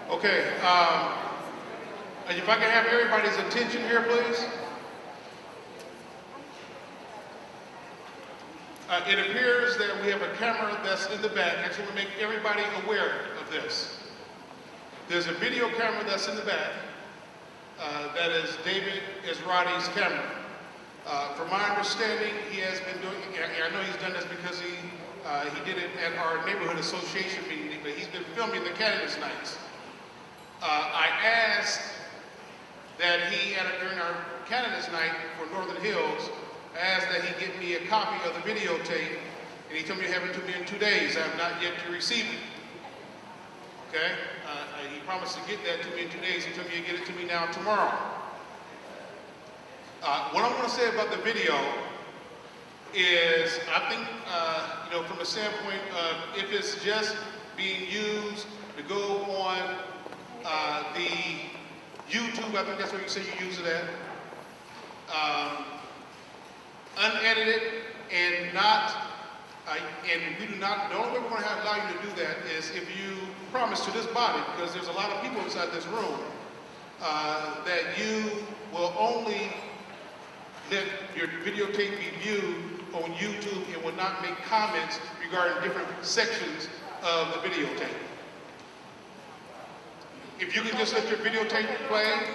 Okay, if I can have everybody's attention here, please. It appears that we have a camera that's in the back. I just want to make everybody aware of this. There's a video camera that's in the back. That is David Ezrati's camera. From my understanding, he has been doing, I know he's done this because he did it at our neighborhood association meeting, but he's been filming the candidates' nights. I asked that he, during our candidates' night for Northern Hills, I asked that he give me a copy of the videotape, and he told me to have it to me in 2 days. I have not yet received it. Okay? He promised to get that to me in 2 days. He told me he'd get it to me now tomorrow. What I want to say about the video is, I think, from the standpoint of if it's just being used to go on the YouTube, I think that's what you say you use it at, unedited and not, and we do not, the only way we're going to allow you to do that is if you promise to this body, because there's a lot of people inside this room, that you will only let your videotape be viewed on YouTube and will not make comments regarding different sections of the videotape. If you can just let your videotape play.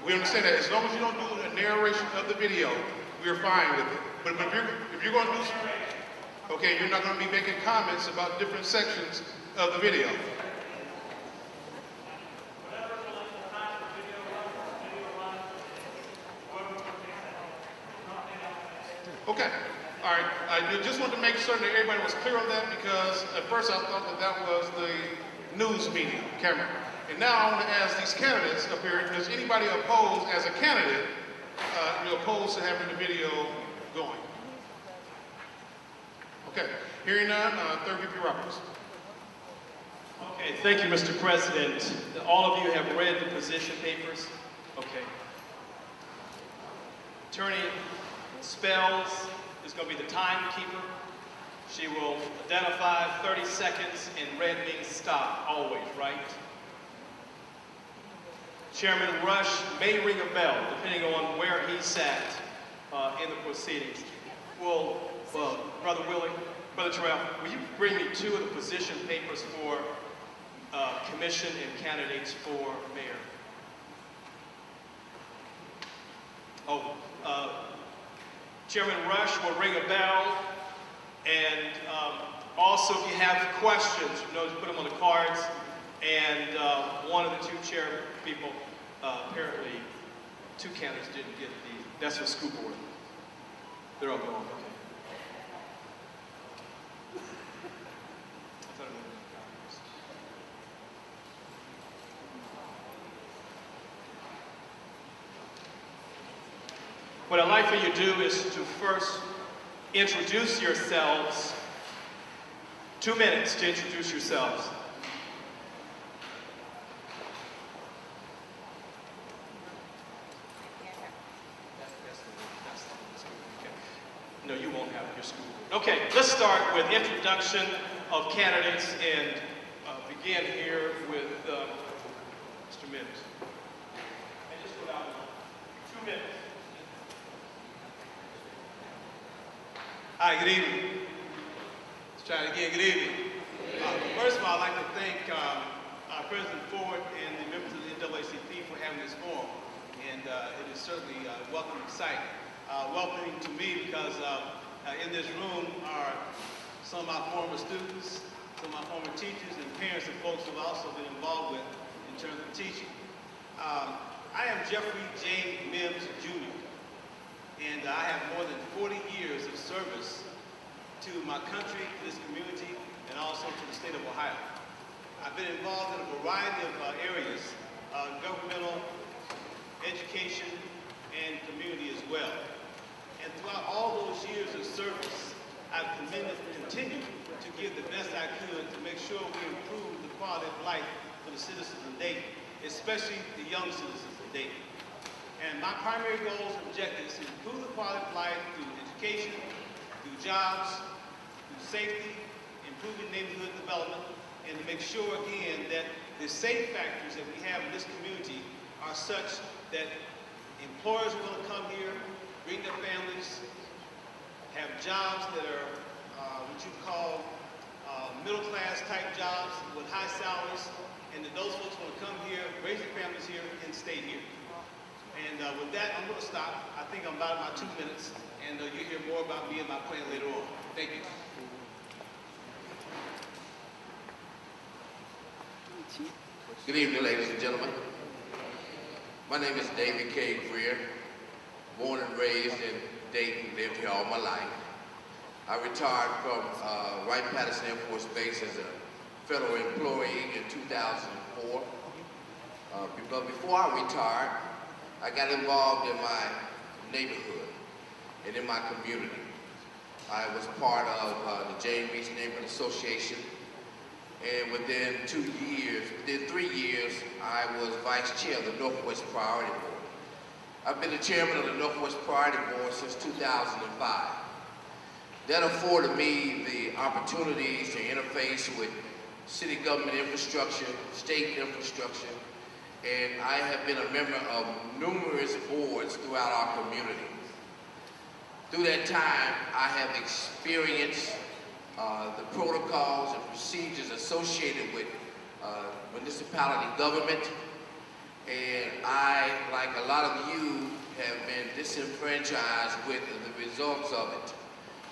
We understand that. As long as you don't do a narration of the video, we're fine with it. But if you're going to do something, okay, you're not going to be making comments about different sections of the video. Okay. All right. I just wanted to make certain that everybody was clear on that, because at first I thought that that was the news media camera. And now I want to ask these candidates up here, does anybody oppose, as a candidate, opposed to having the video going? Okay. Hearing none, Thurgood V. Roberts. Okay, thank you, Mr. President. All of you have read the position papers. Okay. Attorney Spells is going to be the timekeeper. She will identify 30 seconds, and red means stop, always, right? Chairman Rush may ring a bell, depending on where he sat in the proceedings. Well, Brother Willie, Brother Terrell, will you bring me 2 of the position papers for commission and candidates for mayor? Chairman Rush will ring a bell, and also if you have questions, just put them on the cards, and one of the 2 chair people, apparently 2 candidates didn't get that's for school board. They're all gone, okay. What I'd like for you to do is to first introduce yourselves. 2 minutes to introduce yourselves. No, you won't have your school. Okay, let's start with introduction of candidates and begin here with Mr. Mims. And just put out 2 minutes. Hi, good evening. Let's try it again. Good evening. First of all, I'd like to thank President Ford and the members of the NAACP for having this forum. And it is certainly a welcoming sight. Welcoming to me because in this room are some of my former students, some of my former teachers, and parents of folks who have also been involved with in terms of teaching. I am Jeffrey J. Mims, Jr. And I have more than 40 years of service to my country, to this community, and also to the state of Ohio. I've been involved in a variety of areas, governmental, education, and community as well. And throughout all those years of service, I've continued to give the best I could to make sure we improve the quality of life for the citizens of Dayton, especially the young citizens of Dayton. And my primary goals and objectives is to improve the quality of life through education, through jobs, through safety, improving neighborhood development, and to make sure, again, that the safe factors that we have in this community are such that employers will come here, bring their families, have jobs that are what you call middle-class type jobs with high salaries, and that those folks want to come here, raise their families here, and stay here. And with that, I'm going to stop. I think I'm about 2 minutes, and you'll hear more about me and my plan later on. Thank you. Good evening, ladies and gentlemen. My name is David K. Greer, born and raised in Dayton, lived here all my life. I retired from Wright-Patterson Air Force Base as a federal employee in 2004. But before I retired, I got involved in my neighborhood and in my community. I was part of the James Beach Neighborhood Association, and within 3 years, I was vice chair of the Northwest Priority Board. I've been the chairman of the Northwest Priority Board since 2005. That afforded me the opportunities to interface with city government infrastructure, state infrastructure, and I have been a member of numerous boards throughout our community. Through that time, I have experienced the protocols and procedures associated with municipality government, and I, like a lot of you, have been disenfranchised with the results of it.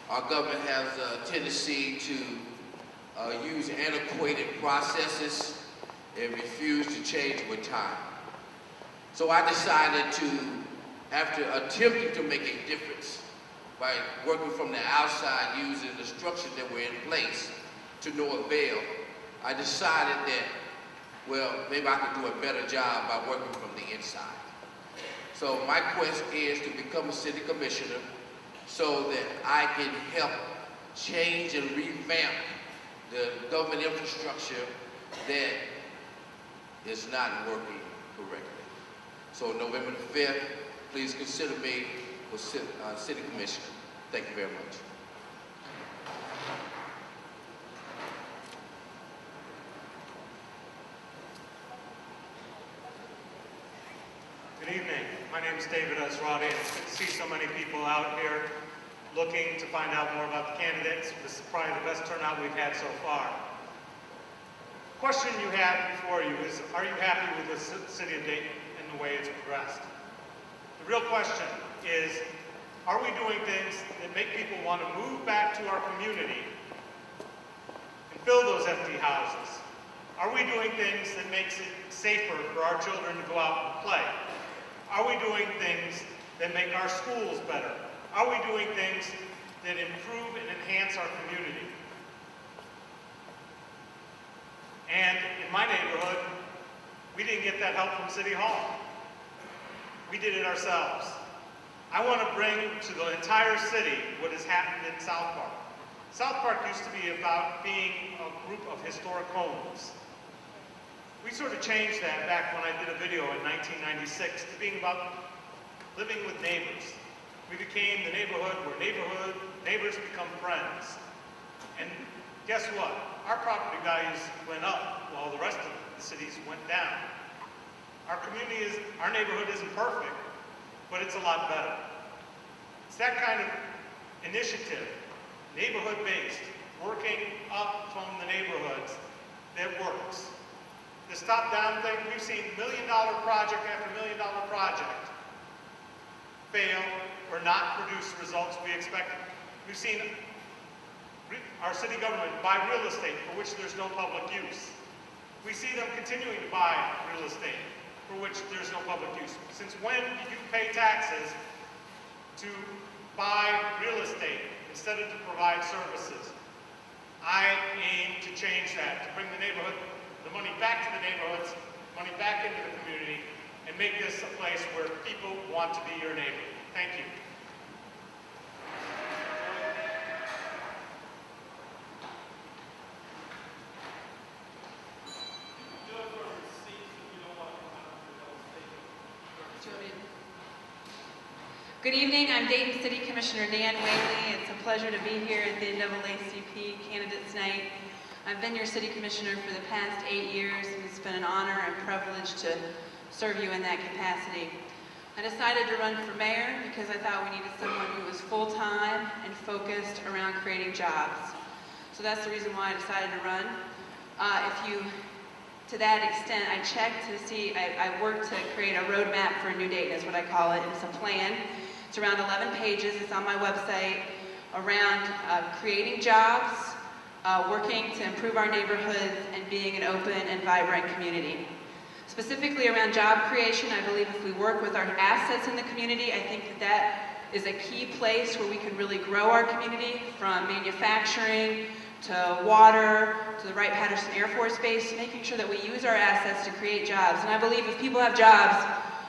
Our government has a tendency to use antiquated processes and refuse to change with time. So I decided to, after attempting to make a difference by working from the outside using the structures that were in place to no avail, I decided that, well, maybe I could do a better job by working from the inside. So my quest is to become a city commissioner so that I can help change and revamp the government infrastructure that is not working correctly. So November the 5th, please consider me for city commissioner. Thank you very much. Good evening. My name is David Ezrati. It's good to see so many people out here looking to find out more about the candidates. This is probably the best turnout we've had so far. The question you have before you is, are you happy with the city of Dayton and the way it's progressed? The real question is, are we doing things that make people want to move back to our community and fill those empty houses? Are we doing things that makes it safer for our children to go out and play? Are we doing things that make our schools better? Are we doing things that improve and enhance our community? And in my neighborhood, we didn't get that help from City Hall. We did it ourselves. I want to bring to the entire city what has happened in South Park. South Park used to be about being a group of historic homes. We sort of changed that back when I did a video in 1996 to being about living with neighbors. We became the neighborhood where neighbors become friends. And guess what? Our property values went up while the rest of the cities went down. Our neighborhood isn't perfect, but it's a lot better. It's that kind of initiative, neighborhood-based, working up from the neighborhoods, that works. This top-down thing, we've seen million-dollar project after million-dollar project fail or not produce results we expected. We've seen our city government buy real estate for which there's no public use. We see them continuing to buy real estate for which there's no public use. Since when did you pay taxes to buy real estate instead of to provide services? I aim to change that, to bring the money back to the neighborhoods, money back into the community, and make this a place where people want to be your neighbor. Thank you. Good evening, I'm Dayton City Commissioner Nan Whaley. It's a pleasure to be here at the NAACP Candidates Night. I've been your city commissioner for the past 8 years, and it's been an honor and privilege to serve you in that capacity. I decided to run for mayor because I thought we needed someone who was full-time and focused around creating jobs. So that's the reason why I decided to run. To that extent, I checked to see, I worked to create a roadmap for New Dayton, is what I call it. It's a plan. It's around 11 pages. It's on my website around creating jobs, working to improve our neighborhoods, and being an open and vibrant community. Specifically around job creation, I believe if we work with our assets in the community, I think that that is a key place where we can really grow our community, from manufacturing to water to the Wright-Patterson Air Force Base, making sure that we use our assets to create jobs. And I believe if people have jobs,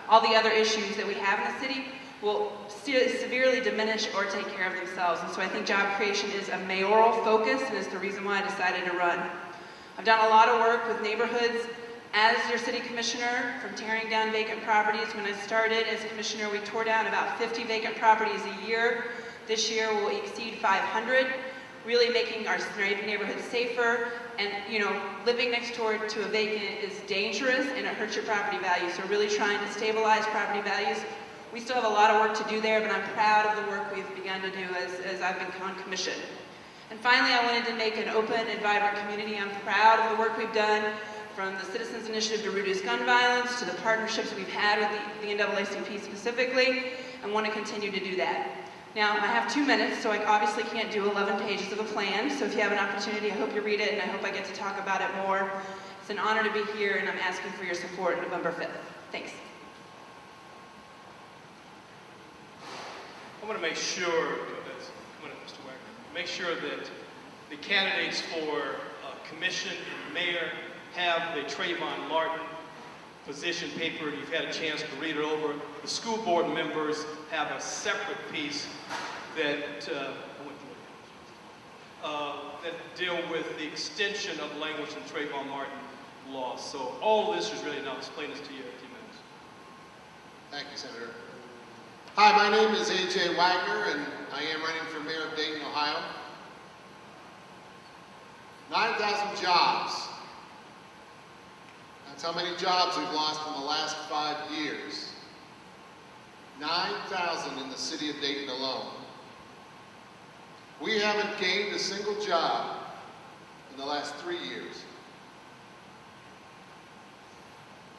all the other issues that we have in the city will severely diminish or take care of themselves. And so I think job creation is a mayoral focus, and is the reason why I decided to run. I've done a lot of work with neighborhoods as your city commissioner, from tearing down vacant properties. When I started as commissioner, we tore down about 50 vacant properties a year. This year we'll exceed 500, really making our neighborhoods safer. And living next door to a vacant is dangerous, and it hurts your property value. So really trying to stabilize property values. We still have a lot of work to do there, but I'm proud of the work we've begun to do as I've been on commission. And finally, I wanted to make an open and vibrant community. I'm proud of the work we've done, from the Citizens Initiative to reduce gun violence, to the partnerships we've had with the NAACP specifically, and want to continue to do that. Now, I have 2 minutes, so I obviously can't do 11 pages of a plan, so if you have an opportunity, I hope you read it, and I hope I get to talk about it more. It's an honor to be here, and I'm asking for your support November 5th. Thanks. I want to make sure, make sure that the candidates for commission and mayor have the Trayvon Martin position paper. You've had a chance to read it over. The school board members have a separate piece that that deal with the extension of language in Trayvon Martin law. So all of this is really, and I'll explain this to you in a few minutes. Thank you, Senator. Hi, my name is A.J. Wagner, and I am running for mayor of Dayton, Ohio. 9,000 jobs. That's how many jobs we've lost in the last 5 years. 9,000 in the city of Dayton alone. We haven't gained a single job in the last 3 years.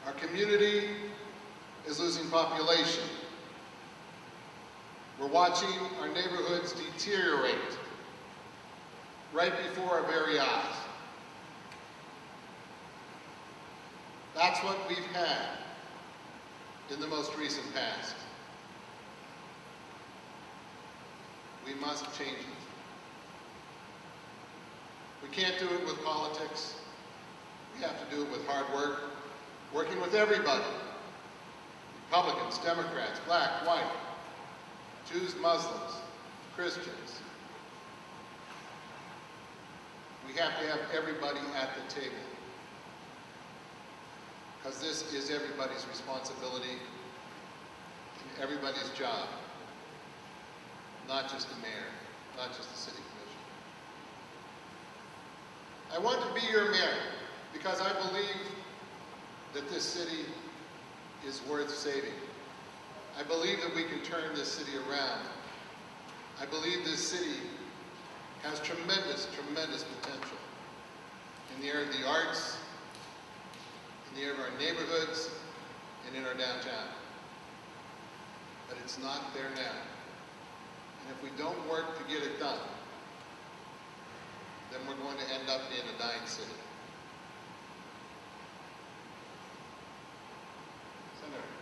Our community is losing population. We're watching our neighborhoods deteriorate right before our very eyes. That's what we've had in the most recent past. We must change it. We can't do it with politics. We have to do it with hard work, working with everybody. Republicans, Democrats, black, white, Jews, Muslims, Christians. We have to have everybody at the table, because this is everybody's responsibility and everybody's job, not just the mayor, not just the city commission. I want to be your mayor because I believe that this city is worth saving. I believe that we can turn this city around. I believe this city has tremendous, tremendous potential in the area of the arts, in the area of our neighborhoods, and in our downtown. But it's not there now. And if we don't work to get it done, then we're going to end up being a dying city. Senator.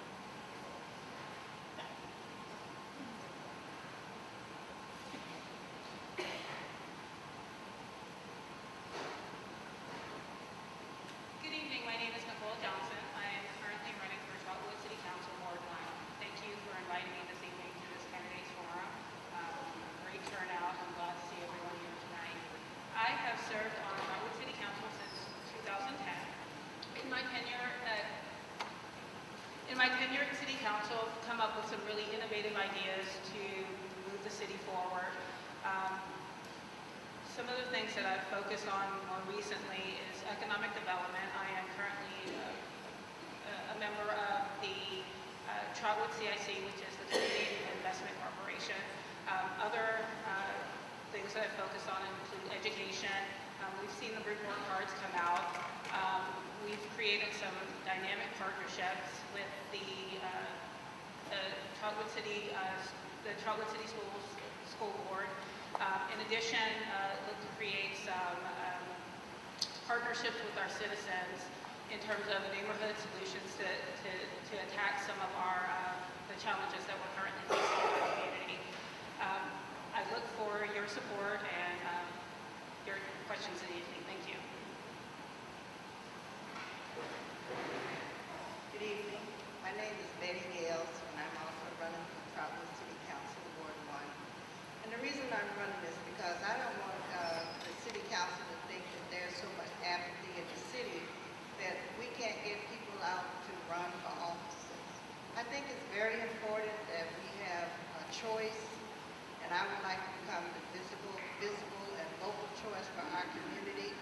Good evening. My name is Nicole Johnson. I am currently running for Trotwood City Council Ward 9. Thank you for inviting me this evening to this candidates forum. Great turnout. I'm glad to see everyone here tonight. I have served on Trotwood City Council since 2010. In my tenure at City Council, I've come up with some really innovative ideas to move the city forward. Um, some of the things that I've focused on more recently is economic development. I am currently a member of the Trotwood CIC, which is the Community Investment Corporation. Other things that I focus on include education. We've seen the report cards come out. We've created some dynamic partnerships with the Trotwood City School Board. In addition, look to create some partnerships with our citizens in terms of neighborhood solutions to attack some of our the challenges that we're currently facing in our community. I look for your support and your questions this evening. Thank you. Good evening. My name is Betty Gales, and I'm also running for Trotwood City Council Ward 1. And the reason I'm running is because I don't want the City Council to think that there's so much apathy in the city that we can't get people out to run for offices. I think it's very important that we have a choice, and I would like to become the visible and vocal choice for our community.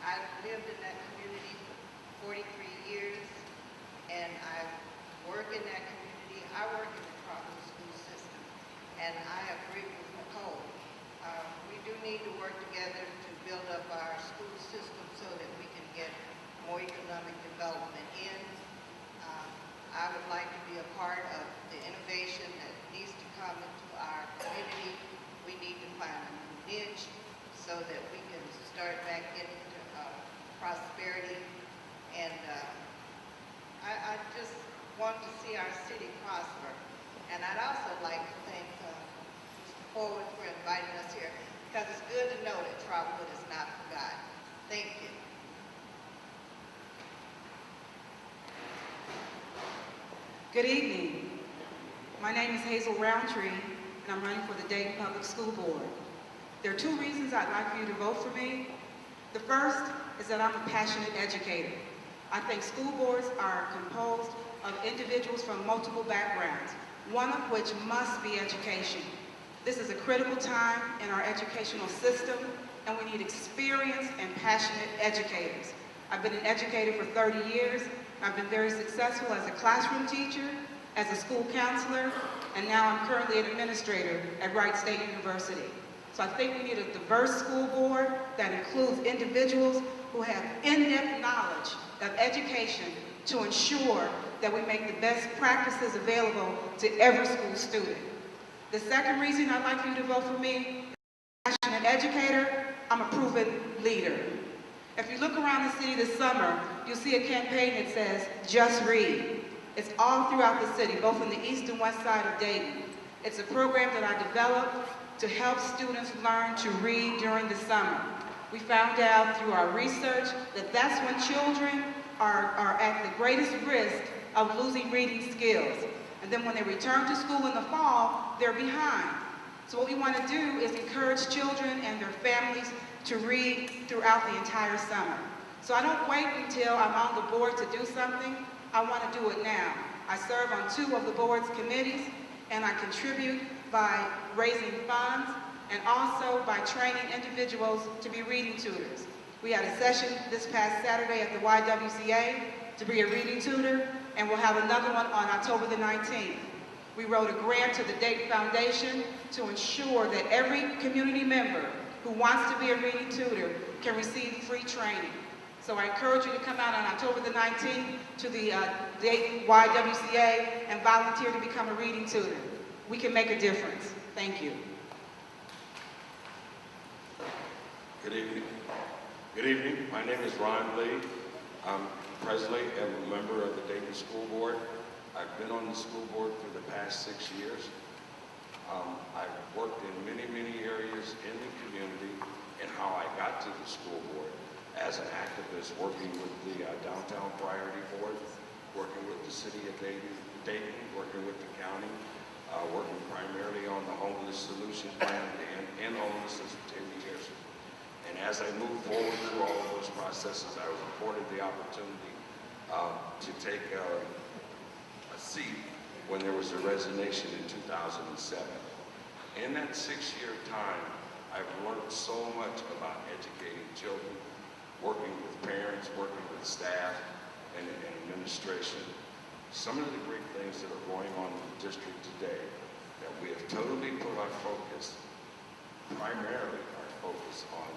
I've lived in that community for 43 years, and I work in that community. I work in the Trotwood school system, and I agree with Nicole. We do need to work together to build up our school system so that we can get more economic development in. I would like to be a part of the innovation that needs to come into our community. We need to find a new niche so that we can start back getting into prosperity. And I just want to see our city prosper. And I'd also like to thank Mr. Forward for inviting us here, because it's good to know that Trotwood is not forgotten. Thank you. Good evening. My name is Hazel Roundtree, and I'm running for the Dayton Public School Board. There are two reasons I'd like for you to vote for me. The first is that I'm a passionate educator. I think school boards are composed of individuals from multiple backgrounds, one of which must be education. This is a critical time in our educational system, and we need experienced and passionate educators. I've been an educator for 30 years. I've been very successful as a classroom teacher, as a school counselor, and now I'm currently an administrator at Wright State University. So I think we need a diverse school board that includes individuals who have in-depth knowledge of education to ensure that we make the best practices available to every school student. The second reason I'd like for you to vote for me, as a passionate educator, I'm a proven leader. If you look around the city this summer, you'll see a campaign that says, Just Read. It's all throughout the city, both on the east and west side of Dayton. It's a program that I developed to help students learn to read during the summer. We found out through our research that that's when children are at the greatest risk of losing reading skills. And then when they return to school in the fall, they're behind. So what we want to do is encourage children and their families to read throughout the entire summer. So I don't wait until I'm on the board to do something. I want to do it now. I serve on 2 of the board's committees, and I contribute by raising funds and also by training individuals to be reading tutors. We had a session this past Saturday at the YWCA to be a reading tutor, and we'll have another one on October the 19th. We wrote a grant to the Dayton Foundation to ensure that every community member who wants to be a reading tutor can receive free training. So I encourage you to come out on October the 19th to the Dayton YWCA and volunteer to become a reading tutor. We can make a difference. Thank you. Good evening. Good evening. My name is Ron Lee. I'm presently a member of the Dayton School Board. I've been on the school board for the past 6 years. I've worked in many, many areas in the community and how I got to the school board as an activist, working with the Downtown Priority Board, working with the city of Dayton, working with the county, working primarily on the homeless solution plan and homelessness for 10 years. And as I moved forward through all of those processes, I was afforded the opportunity to take a seat when there was a resignation in 2007. In that 6-year time, I've learned so much about educating children, working with parents, working with staff, and administration. Some of the great things that are going on in the district today, that we have totally put our focus, primarily our focus on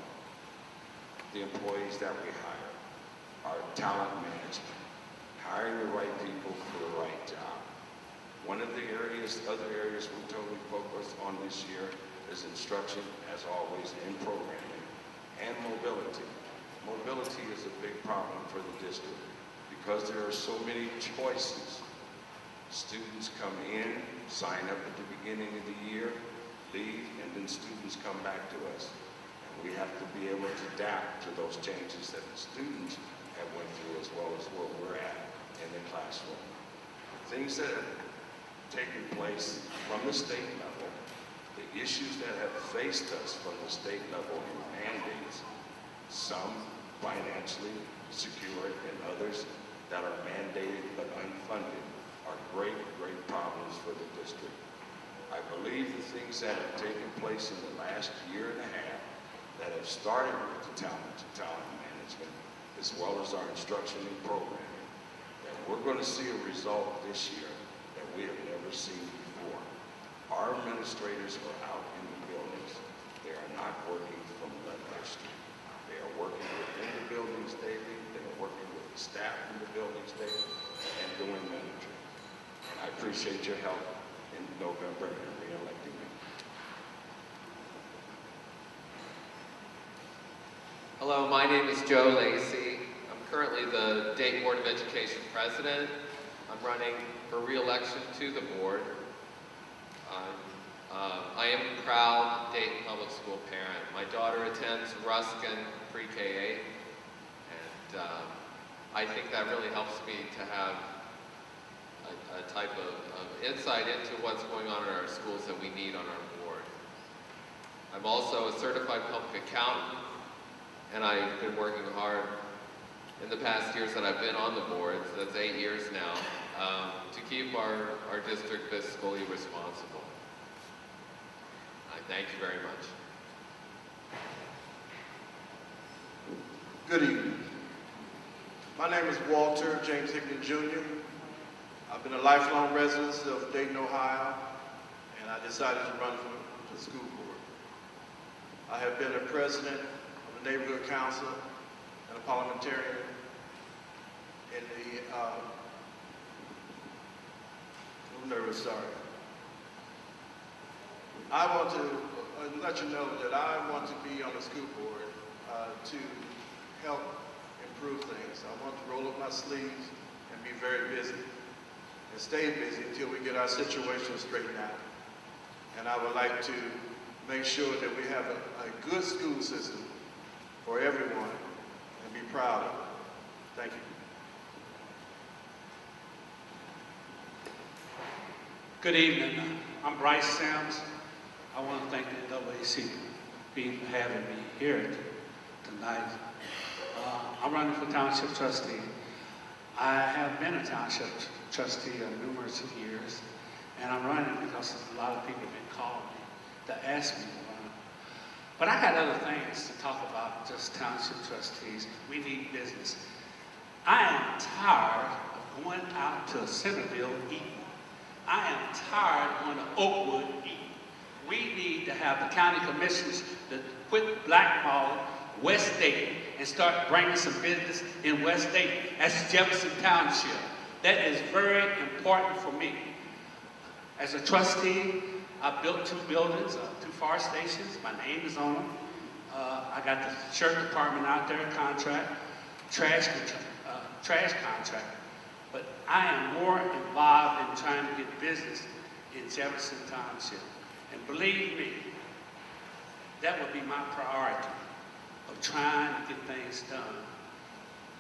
the employees that we hire, our talent management, hiring the right people for the right job. One of the other areas we totally focused on this year is instruction, as always, in programming, and mobility. Mobility is a big problem for the district because there are so many choices. Students come in, sign up at the beginning of the year, leave, and then students come back to us. And we have to be able to adapt to those changes that the students have went through, as well as where we're at in the classroom. Things that have taken place from the state level, the issues that have faced us from the state level in mandates, some financially secured and others that are mandated but unfunded, are great, great problems for the district. I believe the things that have taken place in the last year and a half that have started with the talent management, as well as our instruction and programming, that we're going to see a result this year that we have never seen before. Our administrators are out in the buildings. They are not working from Ludlow Street. They are working within the buildings daily. They are working with the staff in the buildings daily and doing mentoring. And I appreciate your help in November in re-electing me. Hello, my name is Joe Lacey. I'm currently the Dayton Board of Education president. I'm running for re-election to the board. I am a proud Dayton Public School parent. My daughter attends Ruskin Pre-K-8, and I think that really helps me to have a type of insight into what's going on in our schools that we need on our board. I'm also a certified public accountant, and I've been working hard in the past years that I've been on the board, so that's 8 years now, to keep our district fiscally responsible. I thank you very much. Good evening. My name is Walter James Hickman Jr. I've been a lifelong resident of Dayton, Ohio, and I decided to run for the school board. I have been a president of a neighborhood council and a parliamentarian in the, I'm nervous, sorry. I want to let you know that I want to be on the school board to help improve things. I want to roll up my sleeves and be very busy and stay busy until we get our situation straightened out. And I would like to make sure that we have a good school system for everyone and be proud of it. Thank you. Good evening. I'm Bryce Sims. I want to thank the NAACP for having me here tonight. I'm running for township trustee. I have been a township trustee numerous years, and I'm running because a lot of people have been calling me to ask me to run. But I got other things to talk about, just township trustees. We need business. I am tired of going out to Centerville eating. I am tired of going to Oakwood eating. We need to have the county commissioners to quit blackballing West Dayton and start bringing some business in West Dayton. That's Jefferson Township. That is very important for me. As a trustee, I built 2 buildings, 2 fire stations. My name is on them. I got the sheriff department out there, contract, trash contract. But I am more involved in trying to get business in Jefferson Township. And believe me, that would be my priority of trying to get things done.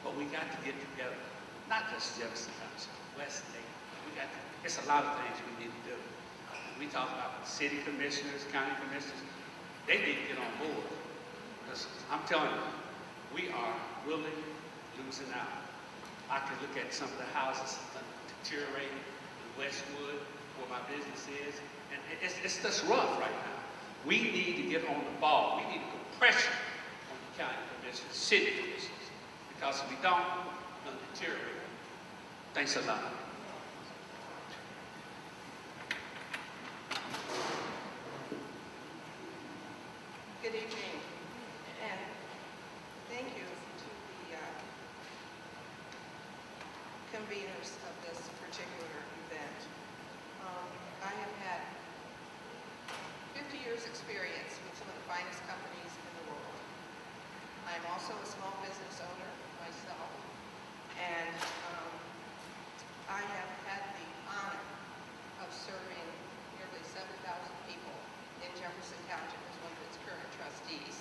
But we got to get together, not just Jefferson Township, West Dayton. It's a lot of things we need to do. We talk about city commissioners, county commissioners, they need to get on board. Because I'm telling you, we are really losing out. I could look at some of the houses that are deteriorating in Westwood, where my business is. And it's just rough right now. We need to get on the ball. We need to put pressure on the county commissioners, city commissioners, because if we don't, it'll deteriorate. Thanks a lot. Good evening, and thank you to the conveners of this particular event. I have had 50 years experience with some of the finest companies in the world. I'm also a small business owner myself, and I have had the honor of serving nearly 7,000 people in Jefferson Township as one of its current trustees.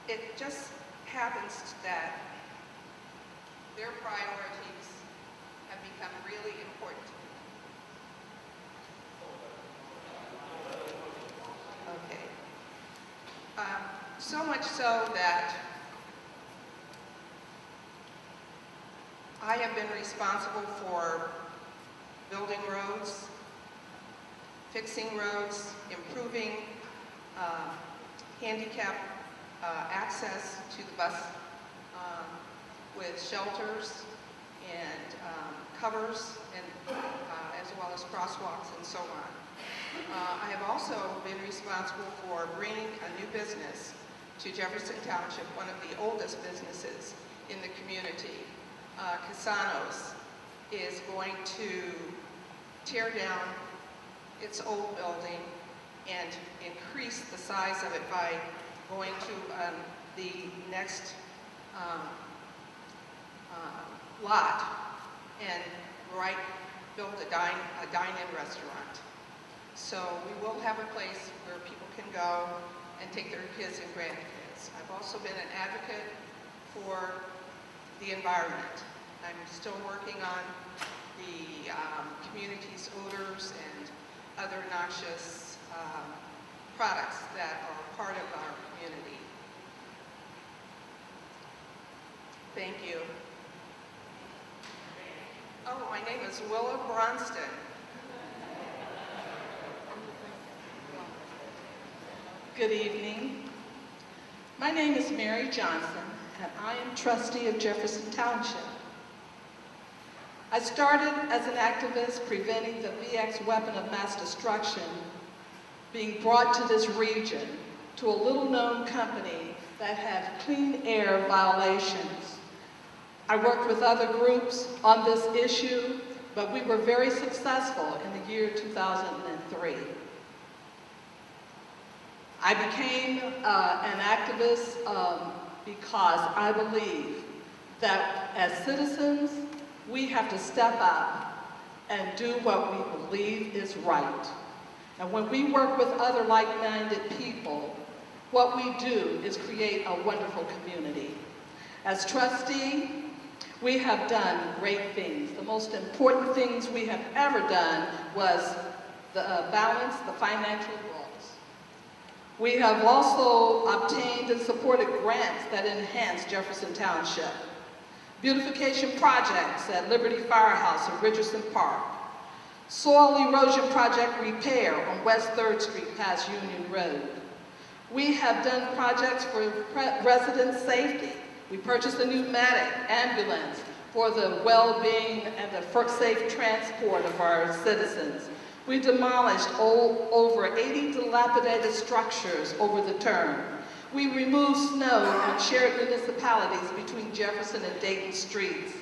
It just happens that their priorities have become really important to me. Okay. So much so that I have been responsible for building roads, fixing roads, improving handicap access to the bus with shelters and covers, and as well as crosswalks and so on. I have also been responsible for bringing a new business to Jefferson Township, one of the oldest businesses in the community. Casanos is going to tear down its old building and increase the size of it by going to the next lot and build a dine-in restaurant. So we will have a place where people can go and take their kids and grandkids. I've also been an advocate for the environment. I'm still working on the community's odors and other noxious products that are part of our community. Thank you. Oh, my name is Willa Bronston. Good evening. My name is Mary Johnson, and I am trustee of Jefferson Township. I started as an activist preventing the VX weapon of mass destruction being brought to this region to a little-known company that had clean air violations. I worked with other groups on this issue, but we were very successful in the year 2003. I became an activist because I believe that as citizens, we have to step up and do what we believe is right. And when we work with other like-minded people, what we do is create a wonderful community. As trustee, we have done great things. The most important things we have ever done was balance the financial goals. We have also obtained and supported grants that enhance Jefferson Township. Beautification projects at Liberty Firehouse and Richardson Park. Soil erosion project repair on West 3rd Street past Union Road. We have done projects for resident safety. We purchased a pneumatic ambulance for the well-being and the safe transport of our citizens. We demolished over 80 dilapidated structures over the term. We removed snow on shared municipalities between Jefferson and Dayton streets.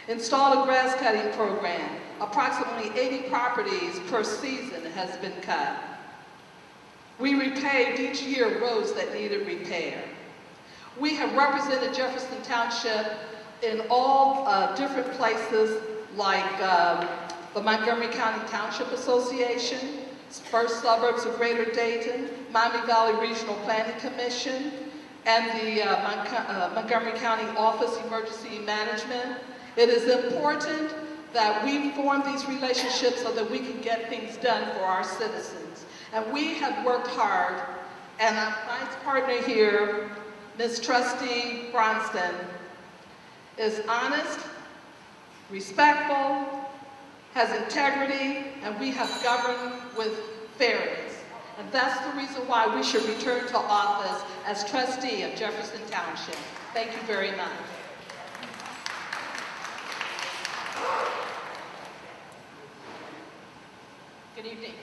Installed a grass cutting program. Approximately 80 properties per season has been cut. We repaved each year roads that needed repair. We have represented Jefferson Township in all different places like the Montgomery County Township Association, First Suburbs of Greater Dayton, Miami Valley Regional Planning Commission, and the Montgomery County Office of Emergency Management. It is important that we form these relationships so that we can get things done for our citizens. And we have worked hard, and my partner here, Ms. Trustee Bronston, is honest, respectful, has integrity, and we have governed with fairness. And that's the reason why we should return to office as trustee of Jefferson Township. Thank you very much. Good evening.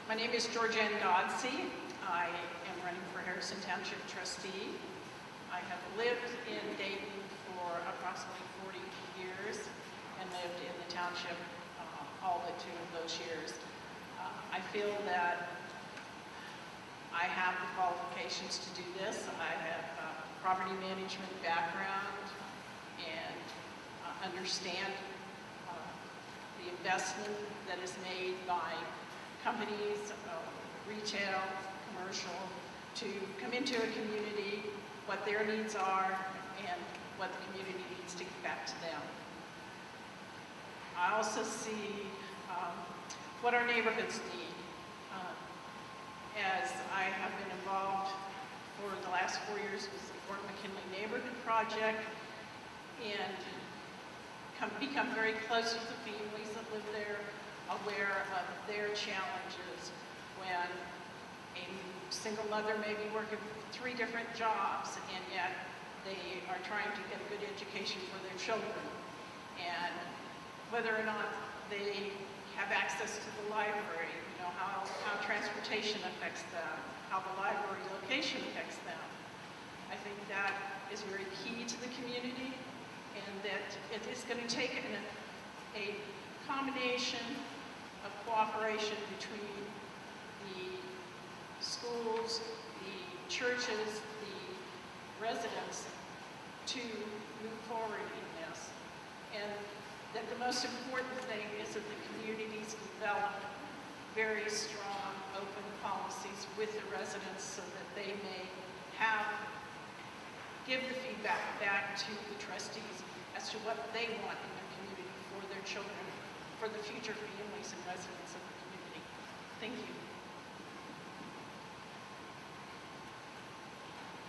My name is Georgianne Godsey. I am running for Harrison Township trustee. I have lived in Dayton for approximately 40 years and lived in the township all but 2 of those years. I feel that I have the qualifications to do this. I have a property management background and understand the investment that is made by companies, retail, commercial, to come into a community, what their needs are, and what the community needs to give back to them. I also see what our neighborhoods need. As I have been involved for the last 4 years with the Fort McKinley Neighborhood Project and become very close with the families that live there, aware of their challenges when a single mother may be working 3 different jobs and yet they are trying to get a good education for their children, and whether or not they have access to the library, you know, how transportation affects them, how the library location affects them. I think that is very key to the community, and that it is going to take a combination of cooperation between the schools, the churches, the residents to move forward in this. And that the most important thing is that the communities develop very strong, open policies with the residents so that they may give the feedback back to the trustees as to what they want in the community for their children, for the future families and residents of the community. Thank you.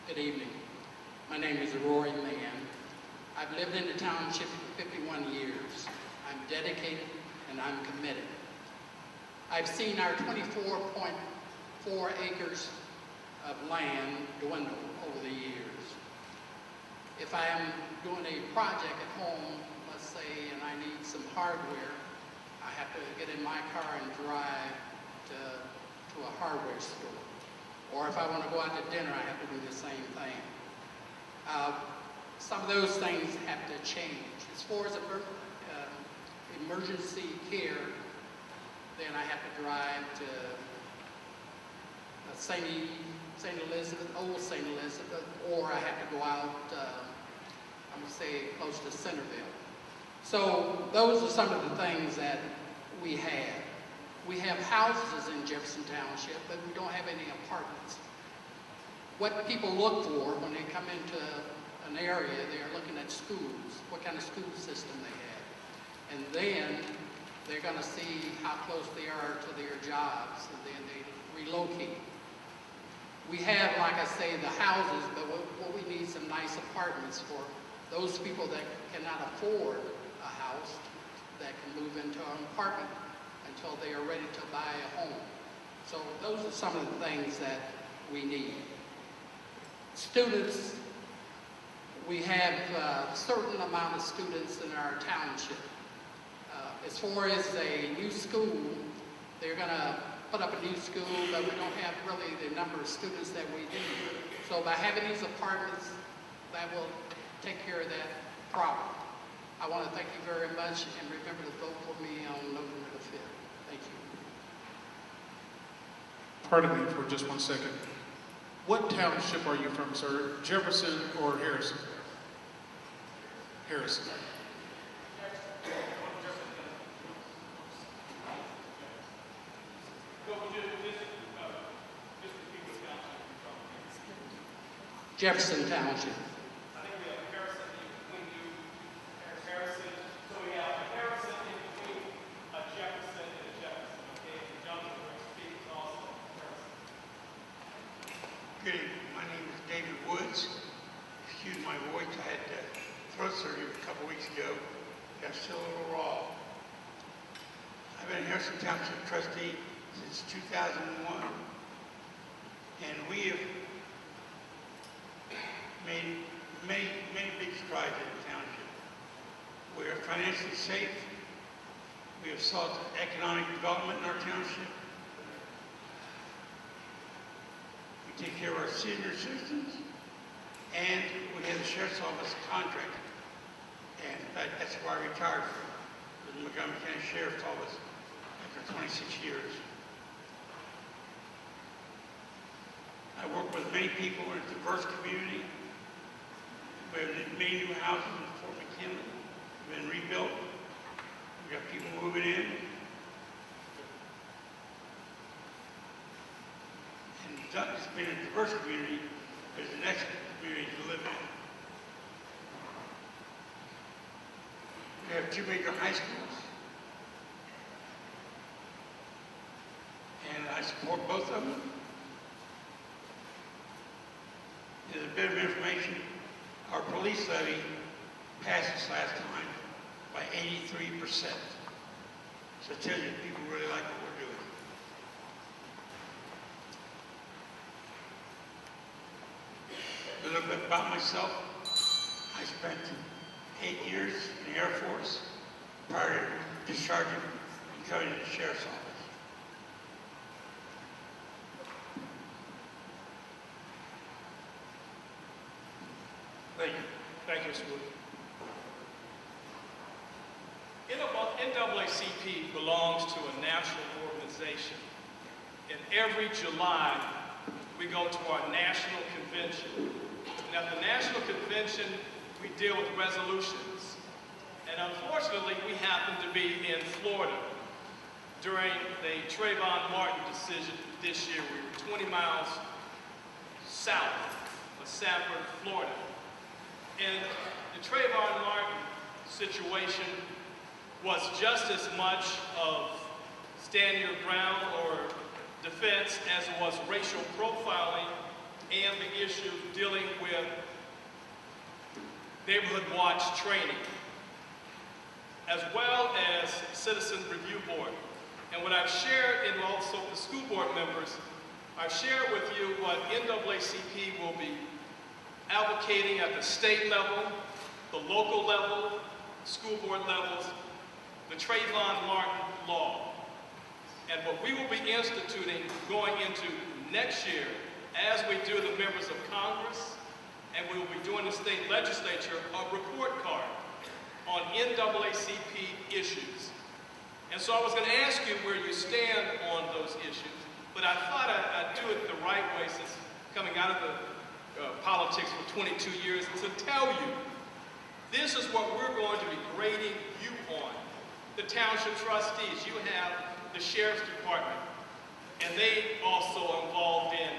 Good evening. My name is Rory Mann. I've lived in the township for 51 years. I'm dedicated and I'm committed. I've seen our 24.4 acres of land dwindle over the years. If I am doing a project at home, let's say, and I need some hardware, I have to get in my car and drive to a hardware store. Or if I want to go out to dinner, I have to do the same thing. Some of those things have to change. As far as emergency care, then I have to drive to St. Elizabeth, Old St. Elizabeth, or I have to go out, I'm going to say, close to Centerville. So those are some of the things that we have. We have houses in Jefferson Township, but we don't have any apartments. What people look for when they come into an area, they're looking at schools, what kind of school system they have. And then they're going to see how close they are to their jobs, and then they relocate. We have, like I say, the houses, but what we need some nice apartments for those people that cannot afford a house, that can move into an apartment until they are ready to buy a home. So those are some of the things that we need. Students, we have a certain amount of students in our township. As far as a new school, they're going to put up a new school, but we don't have really the number of students that we need. So by having these apartments, that will take care of that problem. I want to thank you very much, and remember to vote for me on November the 5th. Thank you. Pardon me for just 1 second. What township are you from, sir? Jefferson or Harrison? Harrison. Jefferson Township. I think we have Harrison in between you, Harrison. So we have Harrison in between Jefferson and Jefferson. Okay, and John speaks also Harrison. Good evening. My name is David Woods. Excuse my voice. I had throat surgery a couple weeks ago. Got still a little raw. I've been a Harrison Township trustee since 2001, and we have made many big strides in the township. We are financially safe. We have sought economic development in our township. We take care of our senior citizens, and we have the Sheriff's Office contract. And in fact, that's why I retired from the Montgomery County Sheriff's Office after 26 years. I work with many people in a diverse community. We have many new houses in Fort McKinley. They've been rebuilt. We've got people moving in. And it's been a diverse community, but it's an excellent community to live in. We have 2 major high schools. And I support both of them. There's a bit of information. Our police levy passed this last time by 83%. So I tell you, people really like what we're doing. A little bit about myself. I spent 8 years in the Air Force prior to discharging and coming to the Sheriff's Office. Thank you. Thank you, Mr. Wood. NAACP belongs to a national organization. And every July, we go to our national convention. And at the national convention, we deal with resolutions. And unfortunately, we happen to be in Florida during the Trayvon Martin decision this year. We were 20 miles south of Sanford, Florida. And the Trayvon Martin situation was just as much of stand your ground or defense as it was racial profiling and the issue dealing with neighborhood watch training, as well as Citizen Review Board. And what I've shared, and also the school board members, I've shared with you what NAACP will be advocating at the state level, the local level, school board levels, the Trayvon Martin law. And what we will be instituting going into next year, as we do the members of Congress, and we will be doing the state legislature, a report card on NAACP issues. And so I was going to ask you where you stand on those issues, but I thought I'd do it the right way since coming out of the politics for 22 years to tell you this is what we're going to be grading you on. The township trustees, you have the sheriff's department, and they also involved in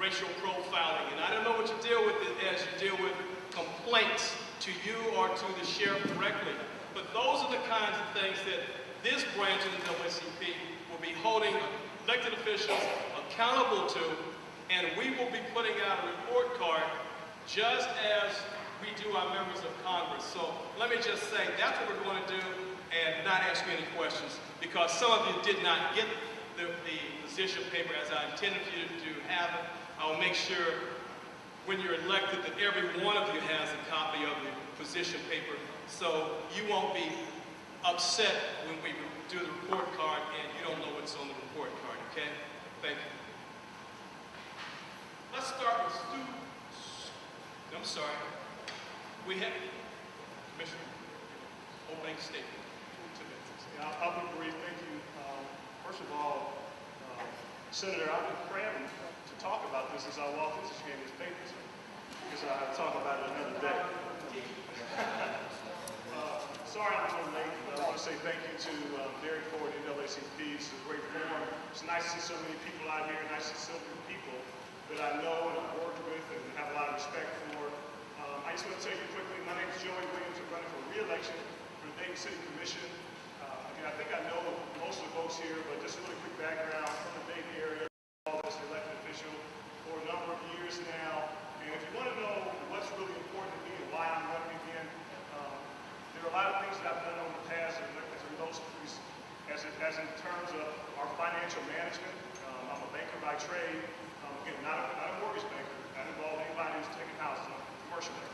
racial profiling. And I don't know what you deal with as you deal with complaints to you or to the sheriff directly, but those are the kinds of things that this branch of the NAACP will be holding elected officials accountable to, and we will be putting out a report card just as we do our members of Congress. So let me just say, that's what we're going to do and not ask you any questions, because some of you did not get the position paper as I intended for you to have it. I will make sure when you're elected that every one of you has a copy of the position paper, so you won't be upset when we do the report card and you don't know what's on the report card, okay? Thank you. Let's start with students. I'm sorry. We have Commissioner opening statement. 2 minutes. Yeah, I'll be brief. Thank you. First of all, Senator, I've been cramming to talk about this as I walked in. She gave me this paper, so because I'll talk about it another day. Sorry I'm a little late. I want to say thank you to Derek Ford and NAACP. It's a great forum. It's nice to see so many people out here, nice to see so many people that I know and I've worked with and have a lot of respect for. I just want to tell you quickly, my name is Joey Williams. I'm running for re-election for the Dayton City Commission. Again, I think I know most of the folks here, but just a really quick background from the Dayton area. As an elected official for a number of years now. And if you want to know what's really important to me and why I'm running again, there are a lot of things that I've done over the past as it relates to house on Commercial Day.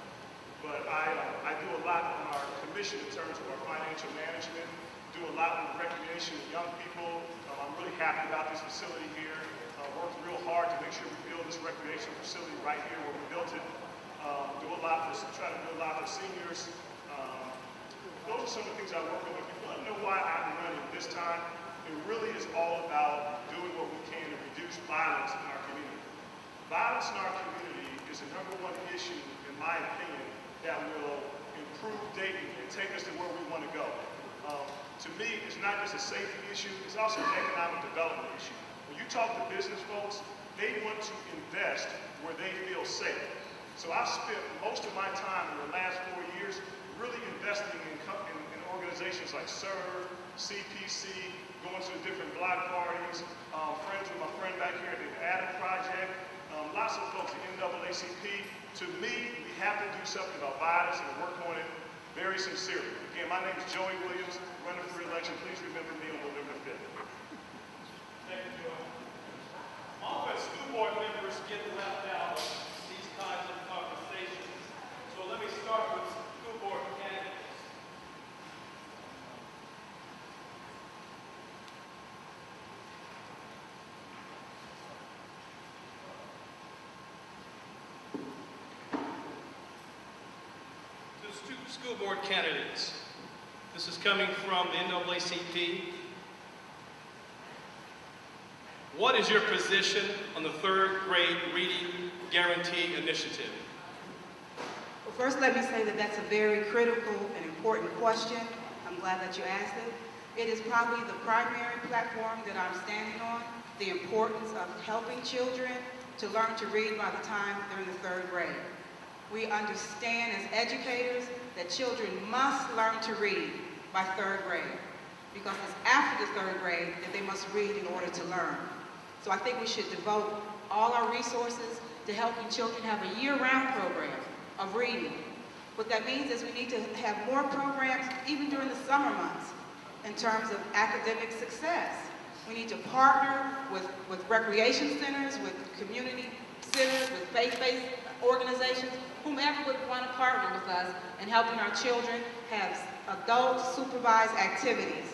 But I do a lot on our commission in terms of our financial management, do a lot with recreation with young people. I'm really happy about this facility here. Worked real hard to make sure we build this recreation facility right here where we built it. Try to do a lot for seniors. Those are some of the things I work with. If you want to know why I'm running this time, it really is all about doing what we can to reduce violence in our community. Violence in our community is the #1 issue, in my opinion, that will improve Dayton and take us to where we want to go. To me, it's not just a safety issue, it's also an economic development issue. When you talk to business folks, they want to invest where they feel safe. So I've spent most of my time in the last 4 years really investing in organizations like SERVE, CPC, going to the different block parties, friends with my friend back here at the Adam Project, lots of folks at NAACP. To me, we have to do something about violence and work on it very sincerely. Again, my name is Joey Williams, running for re-election. Please remember me on November 5th. Thank you, Joey. Often school board members get left out of these kinds of conversations. So let me start with school board candidates. School board candidates. This is coming from the NAACP. What is your position on the 3rd grade reading guarantee initiative? Well, first let me say that that's a very critical and important question. I'm glad that you asked it. It is probably the primary platform that I'm standing on, the importance of helping children to learn to read by the time they're in the 3rd grade. We understand as educators that children must learn to read by 3rd grade, because it's after the 3rd grade that they must read in order to learn. So I think we should devote all our resources to helping children have a year-round program of reading. What that means is we need to have more programs even during the summer months in terms of academic success. We need to partner with recreation centers, with community centers, with faith-based organizations, whomever would want to partner with us in helping our children have adult supervised activities.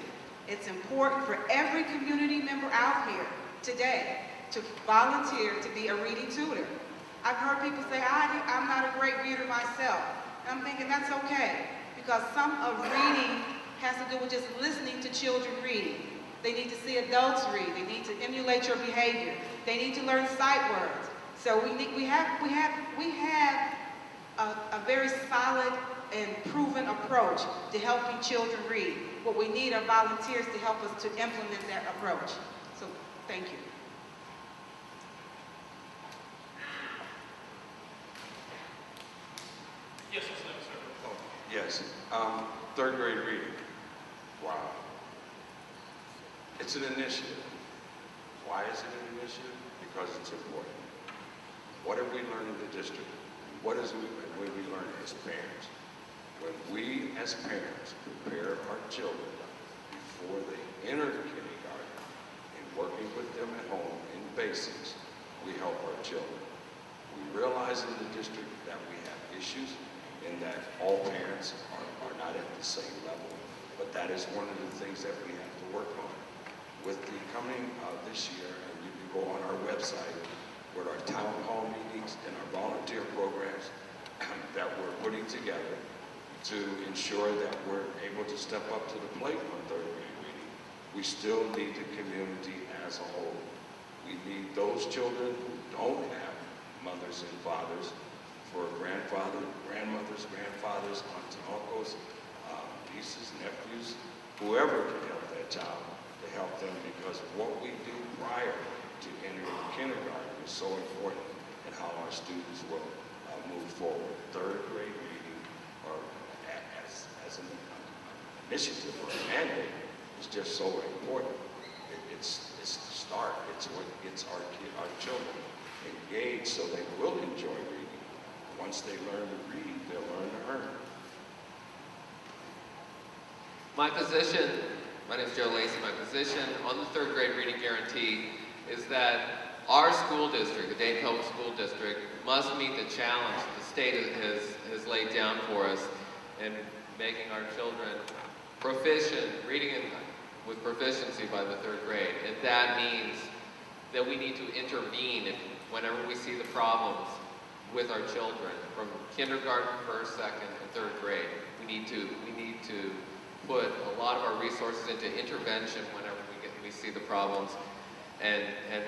It's important for every community member out here today to volunteer to be a reading tutor. I've heard people say, I'm not a great reader myself. And I'm thinking that's okay, because some of reading has to do with just listening to children read. They need to see adults read. They need to emulate your behavior. They need to learn sight words. So we have a very solid and proven approach to helping children read. What we need are volunteers to help us to implement that approach. So thank you. Yes, sir. Oh, yes. 3rd grade reading. Wow. It's an initiative. Why is it an initiative? Because it's important. What have we learned in the district? What is it when we learn as parents? When we as parents prepare our children before they enter the kindergarten and working with them at home in basics, we help our children. We realize in the district that we have issues and that all parents are not at the same level, but that is one of the things that we have to work on. With the coming this year, and you can go on our website with our town hall meetings and our volunteer programs that we're putting together to ensure that we're able to step up to the plate on 3rd grade reading. We still need the community as a whole. We need those children who don't have mothers and fathers, for grandmothers, grandfathers, aunts and uncles, nieces, nephews, whoever can help that child, to help them, because what we do prior to entering kindergarten is so important in how our students will move forward. 3rd grade reading, or as an initiative or a mandate, is just so important. It's the start. It's what gets our children engaged so they will enjoy reading. Once they learn to read, they'll learn to earn. My name is Joe Lacey. My position on the 3rd grade reading guarantee is that our school district, the Dayton Public School District, must meet the challenge the state has laid down for us in making our children proficient, reading with proficiency by the 3rd grade. And that means that we need to intervene whenever we see the problems with our children from kindergarten, 1st, 2nd, and 3rd grade. We need to put a lot of our resources into intervention whenever we see the problems, and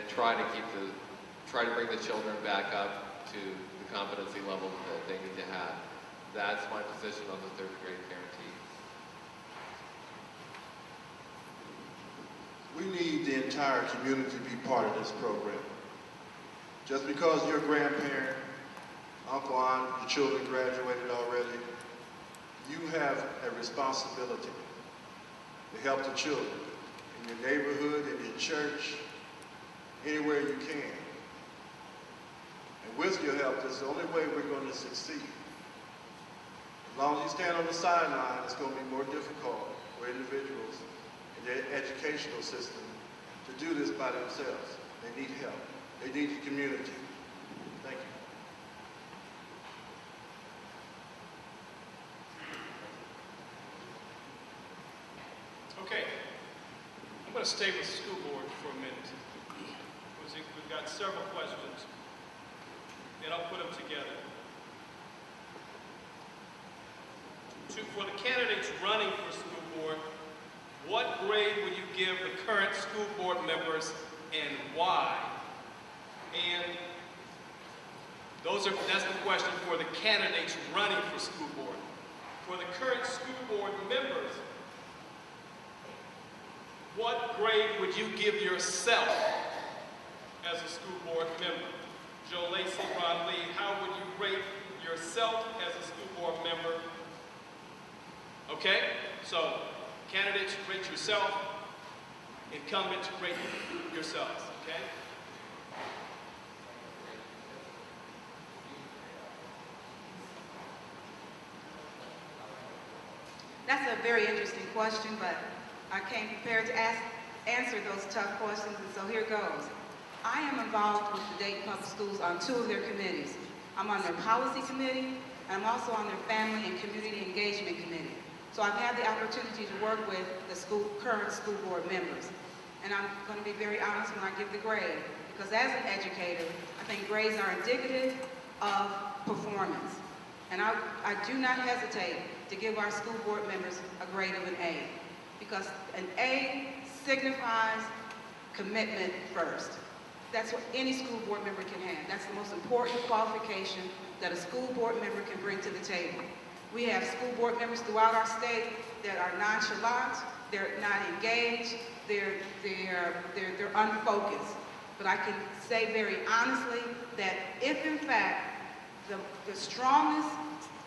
try to bring the children back up to the competency level that they need to have. That's my position on the 3rd grade guarantee. We need the entire community to be part of this program. Just because you're a grandparent, uncle, aunt, your children graduated already, you have a responsibility to help the children in your neighborhood, in your church, anywhere you can. And with your help, that's the only way we're going to succeed. As long as you stand on the sideline, it's going to be more difficult for individuals in their educational system to do this by themselves. They need help. They need the community. Thank you. Okay, I'm going to stay with the school board for a minute. We've got several questions, and I'll put them together. For the candidates running for school board, what grade would you give the current school board members and why? And that's the question for the candidates running for school board. For the current school board members, what grade would you give yourself as a school board member? Joe Lacey, Ron Lee, how would you rate yourself as a school board member? Okay, so candidates, rate yourself. Incumbents, rate yourselves, okay? That's a very interesting question, but I came prepared to answer those tough questions, and so here goes. I am involved with the Dayton Public Schools on 2 of their committees. I'm on their policy committee, and I'm also on their family and community engagement committee. So I've had the opportunity to work with the current school board members. And I'm going to be very honest when I give the grade, because as an educator, I think grades are indicative of performance. And I do not hesitate to give our school board members a grade of an A, because an A signifies commitment first. That's what any school board member can have. That's the most important qualification that a school board member can bring to the table. We have school board members throughout our state that are nonchalant, they're not engaged, they're unfocused. But I can say very honestly that if in fact the strongest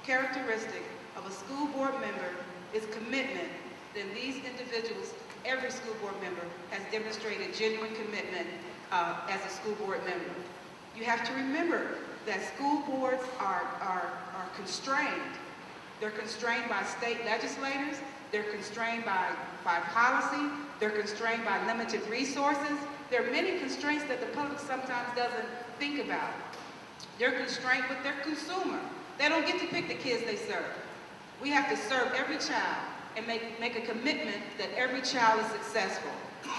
characteristic of a school board member is commitment, then these individuals, every school board member, has demonstrated genuine commitment as a school board member. You have to remember that school boards are constrained. They're constrained by state legislators, they're constrained by policy, they're constrained by limited resources. There are many constraints that the public sometimes doesn't think about. They're constrained with their consumer. They don't get to pick the kids they serve. We have to serve every child and make a commitment that every child is successful.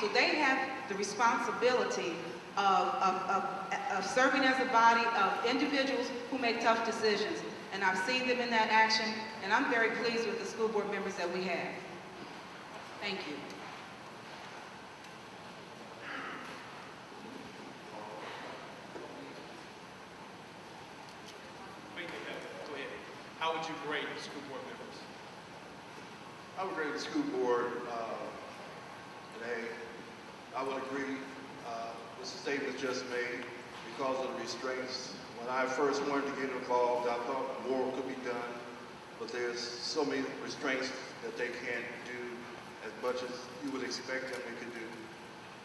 So they have the responsibility of serving as a body of individuals who make tough decisions. And I've seen them in that action, and I'm very pleased with the school board members that we have. Thank you. Go ahead. How would you grade the school board members? I would grade the school board an A. I would agree with the statement just made because of the restraints. When I first wanted to get involved, I thought more could be done, but there's so many restraints that they can't do as much as you would expect them to do.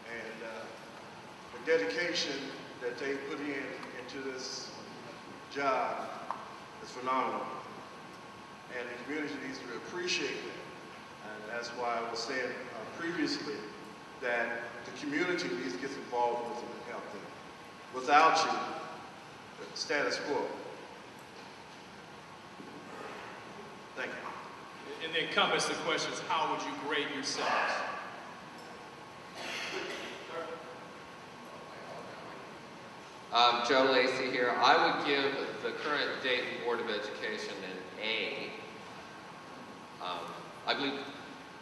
And the dedication that they put into this job is phenomenal. And the community needs to appreciate that. And that's why I was saying previously that the community needs to get involved with them and help them. without you, the status quo. Thank you. And the encompass the question is, how would you grade yourselves? Joe Lacey here. I would give the current Dayton Board of Education an A. I believe,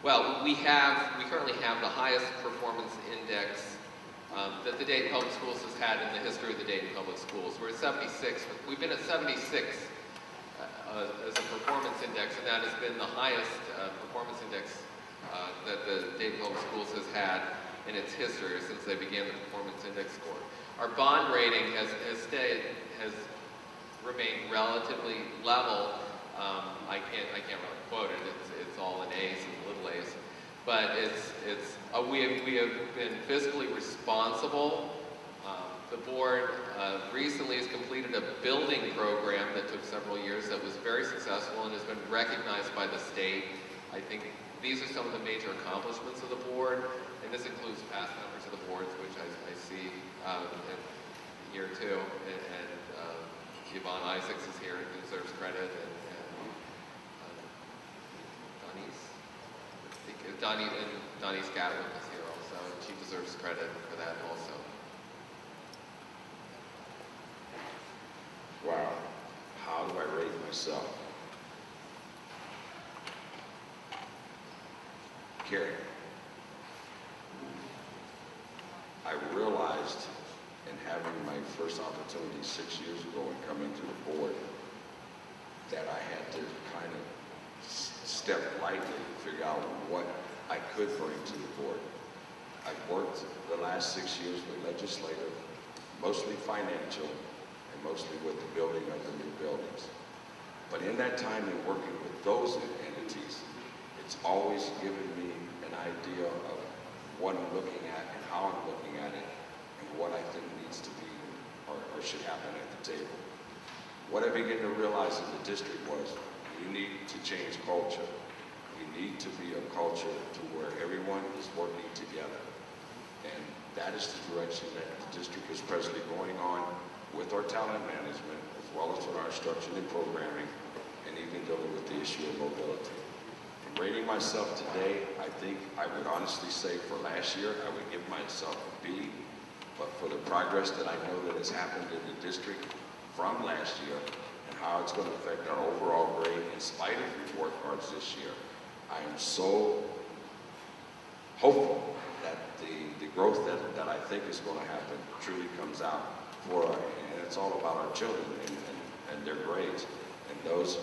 well, we currently have the highest performance index that the Dayton Public Schools has had in the history of the Dayton Public Schools. We're at 76. We've been at 76 as a performance index, and that has been the highest performance index that the Dayton Public Schools has had in its history since they began the performance index score. Our bond rating has remained relatively level. I can't really quote it. It's all in A's and little A's, but we have been fiscally responsible. The board recently has completed a building program that took several years that was very successful and has been recognized by the state. I think these are some of the major accomplishments of the board, and this includes past members of the boards, which I see here too, and Yvonne Isaacs is here and deserves credit, and Donnie Scatwick is here also, and she deserves credit for that also. Wow, how do I rate myself? Carrie, I realized in having my first opportunity 6 years ago and coming to the board that I had to kind of step lightly, figure out what I could bring to the board. I've worked the last 6 years with legislative, mostly financial, and mostly with the building of the new buildings. But in that time in working with those entities, it's always given me an idea of what I'm looking at and how I'm looking at it and what I think needs to be or should happen at the table. What I began to realize in the district was we need to change culture. We need to be a culture to where everyone is working together. And that is the direction that the district is presently going on with our talent management, as well as with our instruction and programming, and even dealing with the issue of mobility. In rating myself today, I think I would honestly say for last year, I would give myself a B, but for the progress that I know that has happened in the district from last year and how it's going to affect our overall grade in spite of report cards this year, I am so hopeful that the growth that I think is going to happen truly comes out for our, and it's all about our children and their grades and those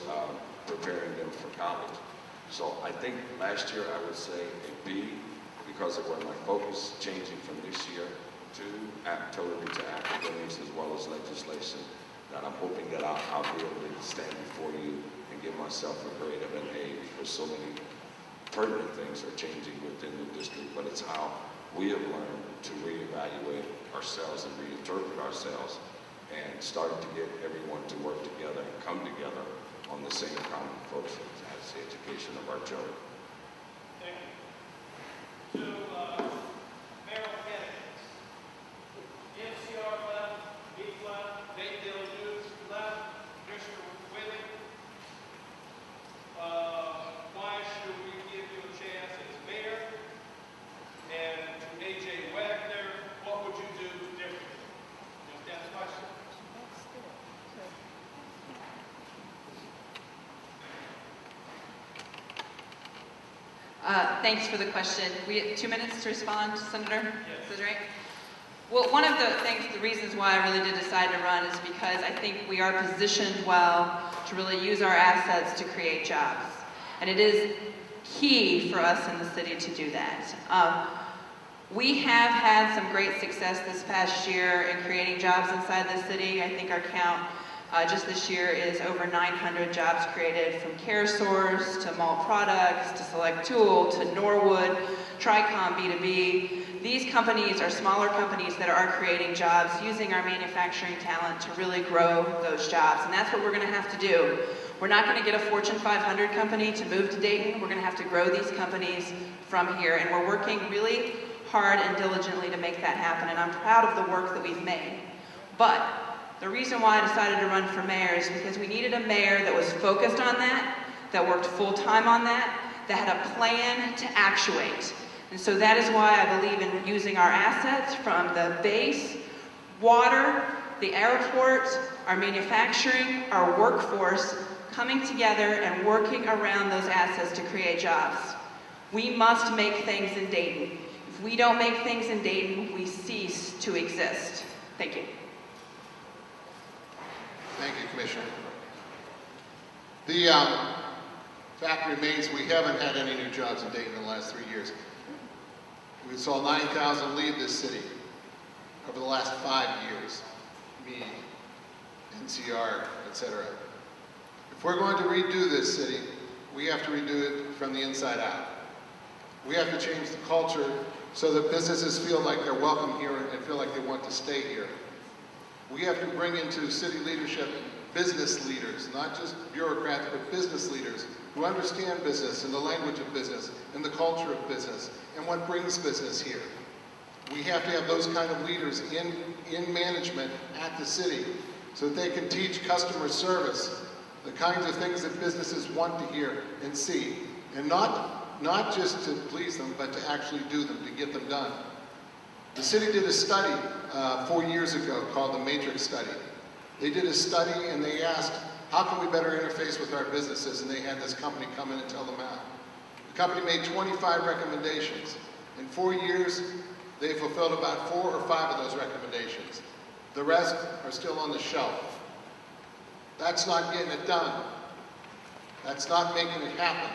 preparing them for college. So I think last year I would say a B because of where my focus changing from this year to totally to academics as well as legislation, that I'm hoping that I'll be able to stand before you and give myself a grade of an A because so many pertinent things are changing within the district, but it's how we have learned to reevaluate ourselves and reinterpret ourselves and started to get everyone to work together and come together on the same common focus as the education of our children. Thank you. So, Merrill candidates. NCR left, Beef left, Dayton News left, Mr. Whitting. Why should we give you a chance as mayor? And to A.J. Wagner, what would you do differently? You understand the question? Thanks for the question. We have 2 minutes to respond, Senator? Yes. Is that right? Well, one of the reasons why I really did decide to run is because I think we are positioned well to really use our assets to create jobs. And it is key for us in the city to do that. We have had some great success this past year in creating jobs inside the city. I think our count just this year is over 900 jobs created, from CareSource to Malt Products to Select Tool to Norwood, Tricom B2B. These companies are smaller companies that are creating jobs using our manufacturing talent to really grow those jobs. And that's what we're going to have to do. We're not going to get a Fortune 500 company to move to Dayton. We're going to have to grow these companies from here. And we're working really hard and diligently to make that happen. And I'm proud of the work that we've made. But the reason why I decided to run for mayor is because we needed a mayor that was focused on that worked full-time on that had a plan to actuate. And so that is why I believe in using our assets from the base, water, the airport, our manufacturing, our workforce, coming together and working around those assets to create jobs. We must make things in Dayton. If we don't make things in Dayton, we cease to exist. Thank you. Thank you, Commissioner. The fact remains we haven't had any new jobs in Dayton in the last 3 years. We saw 9,000 leave this city over the last 5 years. Me, NCR, etc. If we're going to redo this city, we have to redo it from the inside out. We have to change the culture so that businesses feel like they're welcome here and feel like they want to stay here. We have to bring into city leadership business leaders, not just bureaucrats, but business leaders who understand business and the language of business and the culture of business and what brings business here. We have to have those kind of leaders in management at the city so that they can teach customer service, the kinds of things that businesses want to hear and see, and not just to please them, but to actually do them, to get them done. The city did a study 4 years ago called the Matrix Study. They did a study and they asked, how can we better interface with our businesses? And they had this company come in and tell them how. The company made 25 recommendations. In 4 years, they fulfilled about 4 or 5 of those recommendations. The rest are still on the shelf. That's not getting it done. That's not making it happen.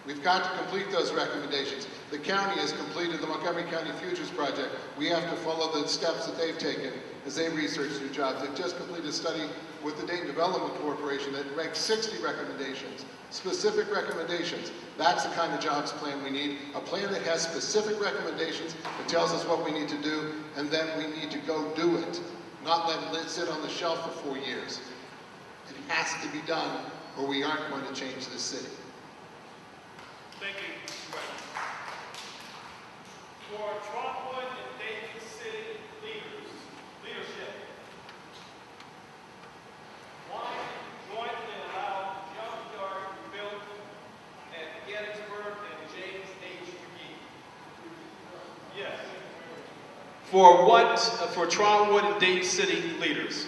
We've got to complete those recommendations. The county has completed the Montgomery County Futures Project. We have to follow the steps that they've taken as they research new jobs. They've just completed a study with the Dayton Development Corporation that ranked 60 recommendations, specific recommendations. That's the kind of jobs plan we need, a plan that has specific recommendations that tells us what we need to do, and then we need to go do it, not let it sit on the shelf for 4 years. It has to be done, or we aren't going to change this city. Thank you, Mr. President. For Trotwood and Dayton City leadership, why jointly allow the junkyard to be built at Gettysburg and James H. McGee? Yes. For Trotwood and Dayton City leaders,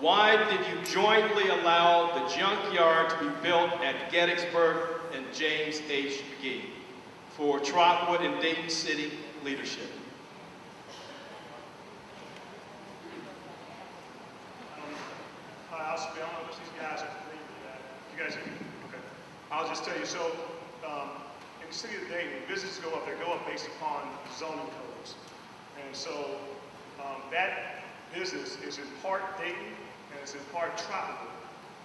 why did you jointly allow the junkyard to be built at Gettysburg and James H. McGee? For Trotwood and Dayton City leadership. I don't know if these guys agree with that. You guys agree? Okay. I'll just tell you, so in the city of Dayton, businesses go up based upon zoning codes. And so that business is in part Dayton and it's in part Trotwood.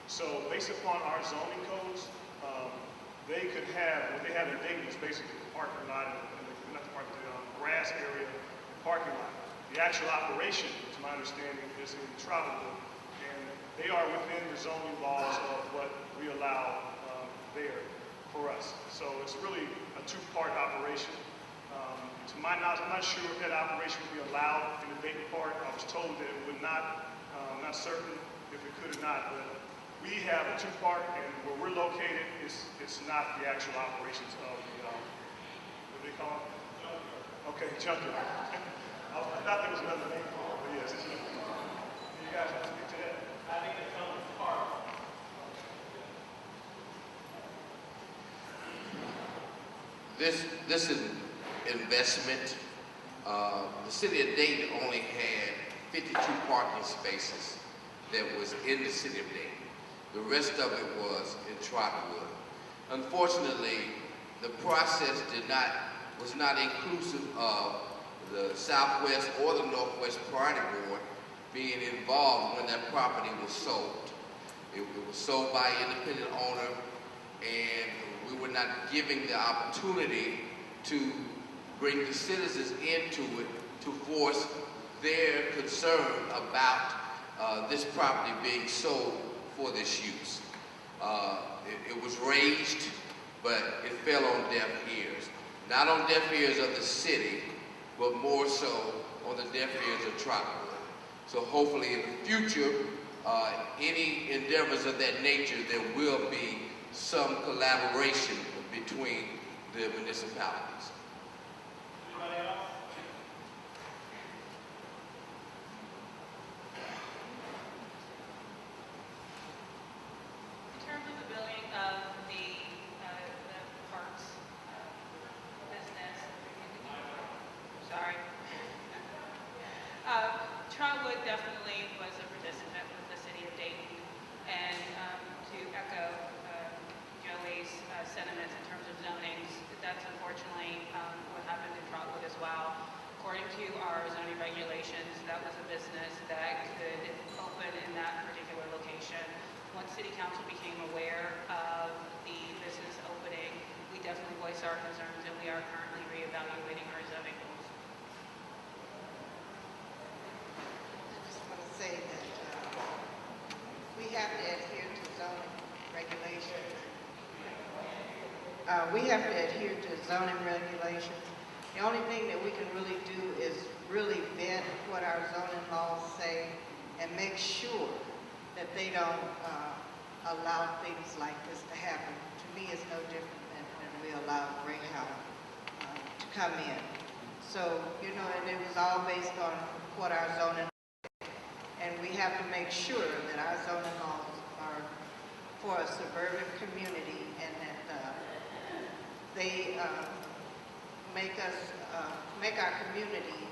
So based upon our zoning codes, they could have, what they have in Dayton is basically the parking lot, not the parking lot, the grass area, the parking lot. The actual operation, to my understanding, is in Trotwood, and they are within the zoning laws of what we allow there for us. So it's really a two-part operation. To my knowledge, I'm not sure if that operation would be allowed in the Dayton part. I was told that it would not. I'm not certain if it could or not, but we have a two-part, and where we're located, it's not the actual operations of the, what do they call it? Junkyard. Okay, junkyard. I thought there was another name for it, but yes, it's a junkyard. You guys want to speak to that? I think it comes with part. This is investment. The city of Dayton only had 52 parking spaces that was in the city of Dayton. The rest of it was in Trotwood. Unfortunately, the process was not inclusive of the Southwest or the Northwest Priority Board being involved when that property was sold. It was sold by an independent owner, and we were not giving the opportunity to bring the citizens into it to voice their concern about this property being sold for this use. It was raised, but it fell on deaf ears. Not on deaf ears of the city, but more so on the deaf ears of Trotwood. So hopefully in the future, any endeavors of that nature, there will be some collaboration between the municipalities. Anybody else? In terms of the building of the parks business, sorry. Trotwood definitely was a participant with the city of Dayton, and to echo Joey's sentiments in terms of zonings, that's unfortunately what happened in Trotwood as well. According to our zoning regulations, that was a business that could open in that particular location. Once City Council became aware of the business opening, we definitely voiced our concerns, and we are currently reevaluating our zoning rules. I just want to say that we have to adhere to zoning regulations. We have to adhere to zoning regulations. The only thing that we can really do is really vet what our zoning laws say and make sure that they don't allow things like this to happen. To me, it's no different than when we allow Greyhound to come in. So, you know, and it was all based on what our zoning, and we have to make sure that our zoning laws are for a suburban community and that they make our community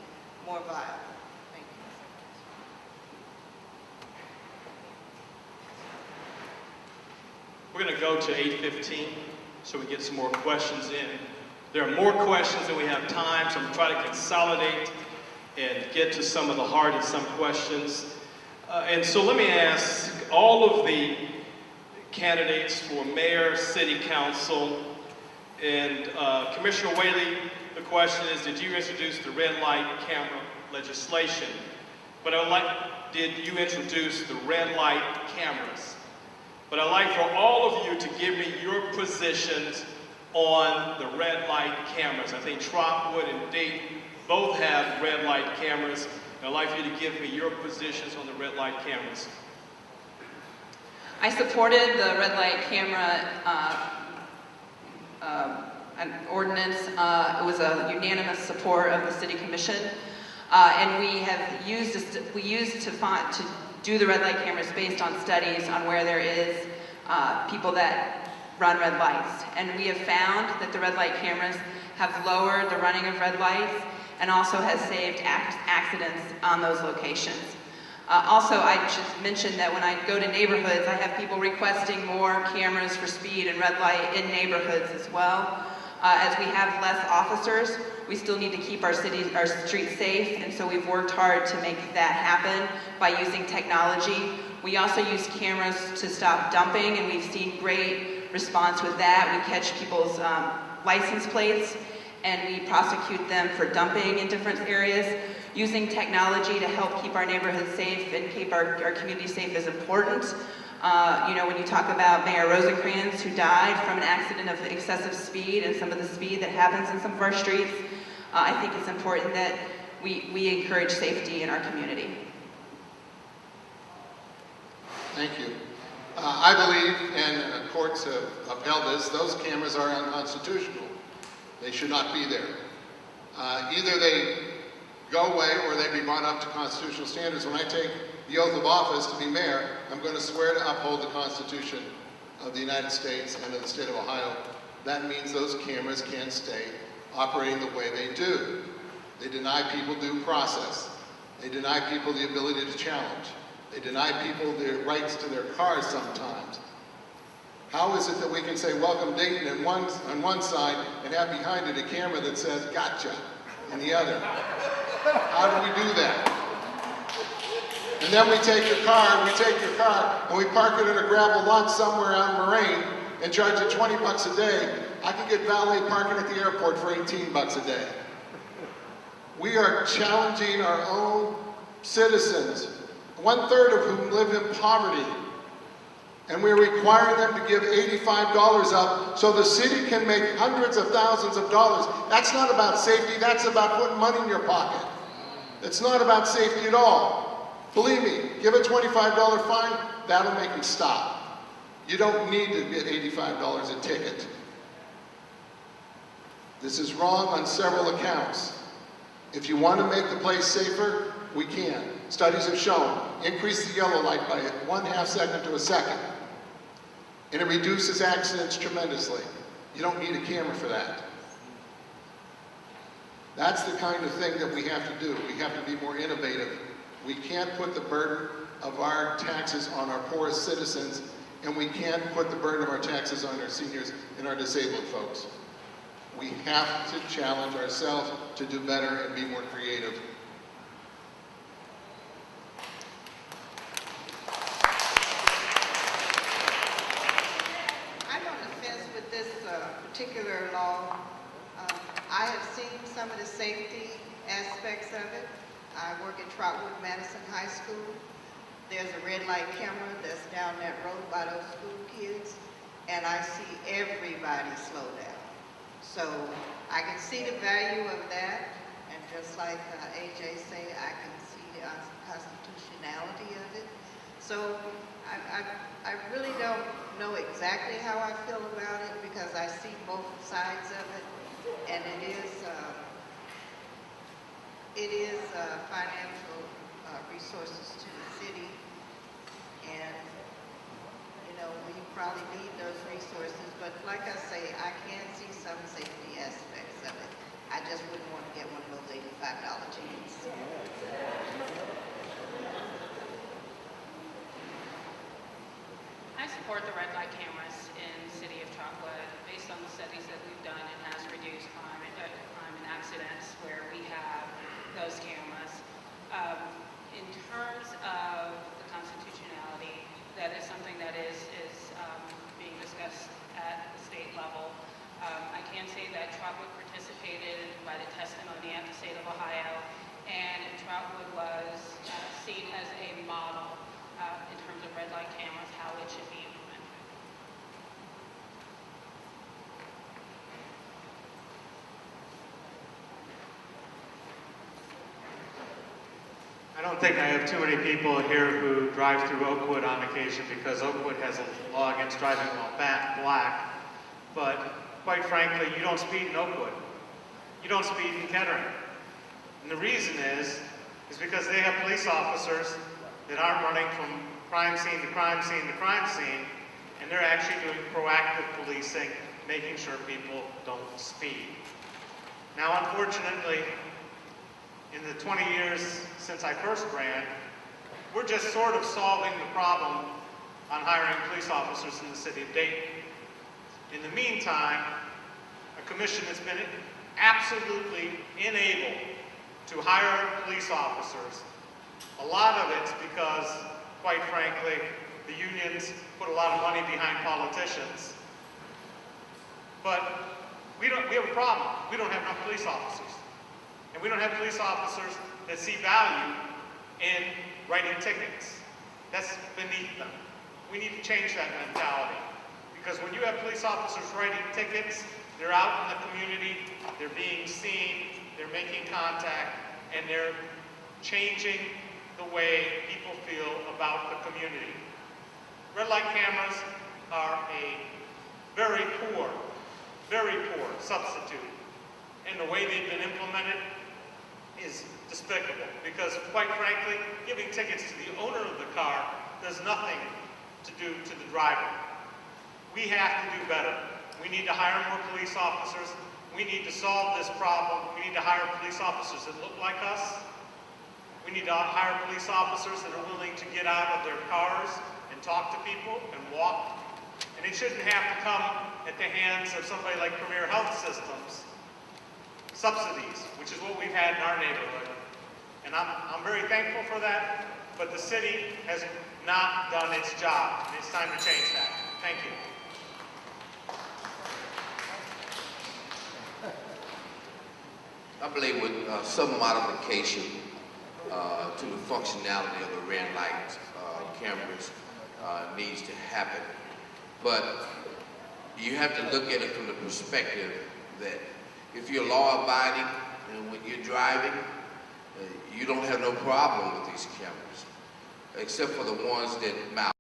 more viable. Thank you. We're going to go to 8:15 so we get some more questions in. There are more questions than we have time, so I'm going to try to consolidate and get to some of the heart of some questions. And so let me ask all of the candidates for mayor, city council, and Commissioner Whaley, the question is, did you introduce the red light camera legislation? But did you introduce the red light cameras? But I'd like for all of you to give me your positions on the red light cameras. I think Trotwood and Dayton both have red light cameras. And I'd like for you to give me your positions on the red light cameras. I supported the red light camera an ordinance. It was a unanimous support of the City Commission, and we used to do the red light cameras based on studies on where there is people that run red lights, and we have found that the red light cameras have lowered the running of red lights and also has saved accidents on those locations. Also, I just mentioned that when I go to neighborhoods, I have people requesting more cameras for speed and red light in neighborhoods as well. As we have less officers, we still need to keep our streets safe, and so we've worked hard to make that happen by using technology. We also use cameras to stop dumping, and we've seen great response with that. We catch people's license plates, and we prosecute them for dumping in different areas. Using technology to help keep our neighborhoods safe and keep our community safe is important. You know, when you talk about Mayor Rosencrantz, who died from an accident of excessive speed and some of the speed that happens in some of our streets, I think it's important that we encourage safety in our community. Thank you. I believe, and courts have upheld this, those cameras are unconstitutional. They should not be there. Either they go away or they be brought up to constitutional standards. When I take the oath of office to be mayor, I'm going to swear to uphold the Constitution of the United States and of the state of Ohio. That means those cameras can't stay operating the way they do. They deny people due process. They deny people the ability to challenge. They deny people their rights to their cars sometimes. How is it that we can say welcome Dayton on one side and have behind it a camera that says gotcha in the other? How do we do that? And then we take your car and we park it in a gravel lot somewhere on Moraine and charge it $20 a day. I can get valet parking at the airport for $18 a day. We are challenging our own citizens, 1/3 of whom live in poverty. And we're requiring them to give $85 up so the city can make hundreds of thousands of dollars. That's not about safety, that's about putting money in your pocket. It's not about safety at all. Believe me, give a $25 fine, that'll make them stop. You don't need to get $85 a ticket. This is wrong on several accounts. If you want to make the place safer, we can. Studies have shown, increase the yellow light by 1/2 second to a second. And it reduces accidents tremendously. You don't need a camera for that. That's the kind of thing that we have to do. We have to be more innovative. We can't put the burden of our taxes on our poorest citizens, and we can't put the burden of our taxes on our seniors and our disabled folks. We have to challenge ourselves to do better and be more creative. I'm on the fence with this particular law. I have seen some of the safety aspects of it. I work at Trotwood Madison High School. There's a red light camera that's down that road by those school kids, and I see everybody slow down. So I can see the value of that, and just like AJ say, I can see the constitutionality of it. So I really don't know exactly how I feel about it because I see both sides of it, and it is financial resources to the city, and you know, we probably need those resources, but like I say, I can see some safety aspects of it. I just wouldn't want to get one of those $85 tickets. I support the red light cameras in the city of Trotwood. Based on the studies that we've done, it has reduced crime and accidents where we have those cameras. In terms of the constitutionality, that is something that is being discussed at the state level. I can say that Trotwood participated by the testimony at the state of Ohio, and Trotwood was seen as a model in terms of red light cameras, how it should be implemented. I don't think I have too many people here who drive through Oakwood on occasion because Oakwood has a law against driving while black. But quite frankly, you don't speed in Oakwood. You don't speed in Kettering. And the reason is because they have police officers that aren't running from crime scene to crime scene to crime scene, and they're actually doing proactive policing, making sure people don't speed. Now, unfortunately, in the 20 years since I first ran, we're just sort of solving the problem on hiring police officers in the city of Dayton. In the meantime, a commission has been absolutely unable to hire police officers. A lot of it's because, quite frankly, the unions put a lot of money behind politicians. But we have a problem. We don't have enough police officers. And we don't have police officers that see value in writing tickets. That's beneath them. We need to change that mentality. Because when you have police officers writing tickets, they're out in the community, they're being seen, they're making contact, and they're changing the way people feel about the community. Red light cameras are a very poor substitute. And the way they've been implemented is despicable. Because quite frankly, giving tickets to the owner of the car does nothing to do to the driver. We have to do better. We need to hire more police officers. We need to solve this problem. We need to hire police officers that look like us. We need to hire police officers that are willing to get out of their cars and talk to people and walk. And it shouldn't have to come at the hands of somebody like Premier Health Systems. Subsidies, which is what we've had in our neighborhood. And I'm very thankful for that, but the city has not done its job. And it's time to change that. Thank you. I believe with some modification to the functionality of the red light cameras needs to happen. But you have to look at it from the perspective that if you're law-abiding and when you're driving, you don't have no problem with these cameras. except for the ones that mouth.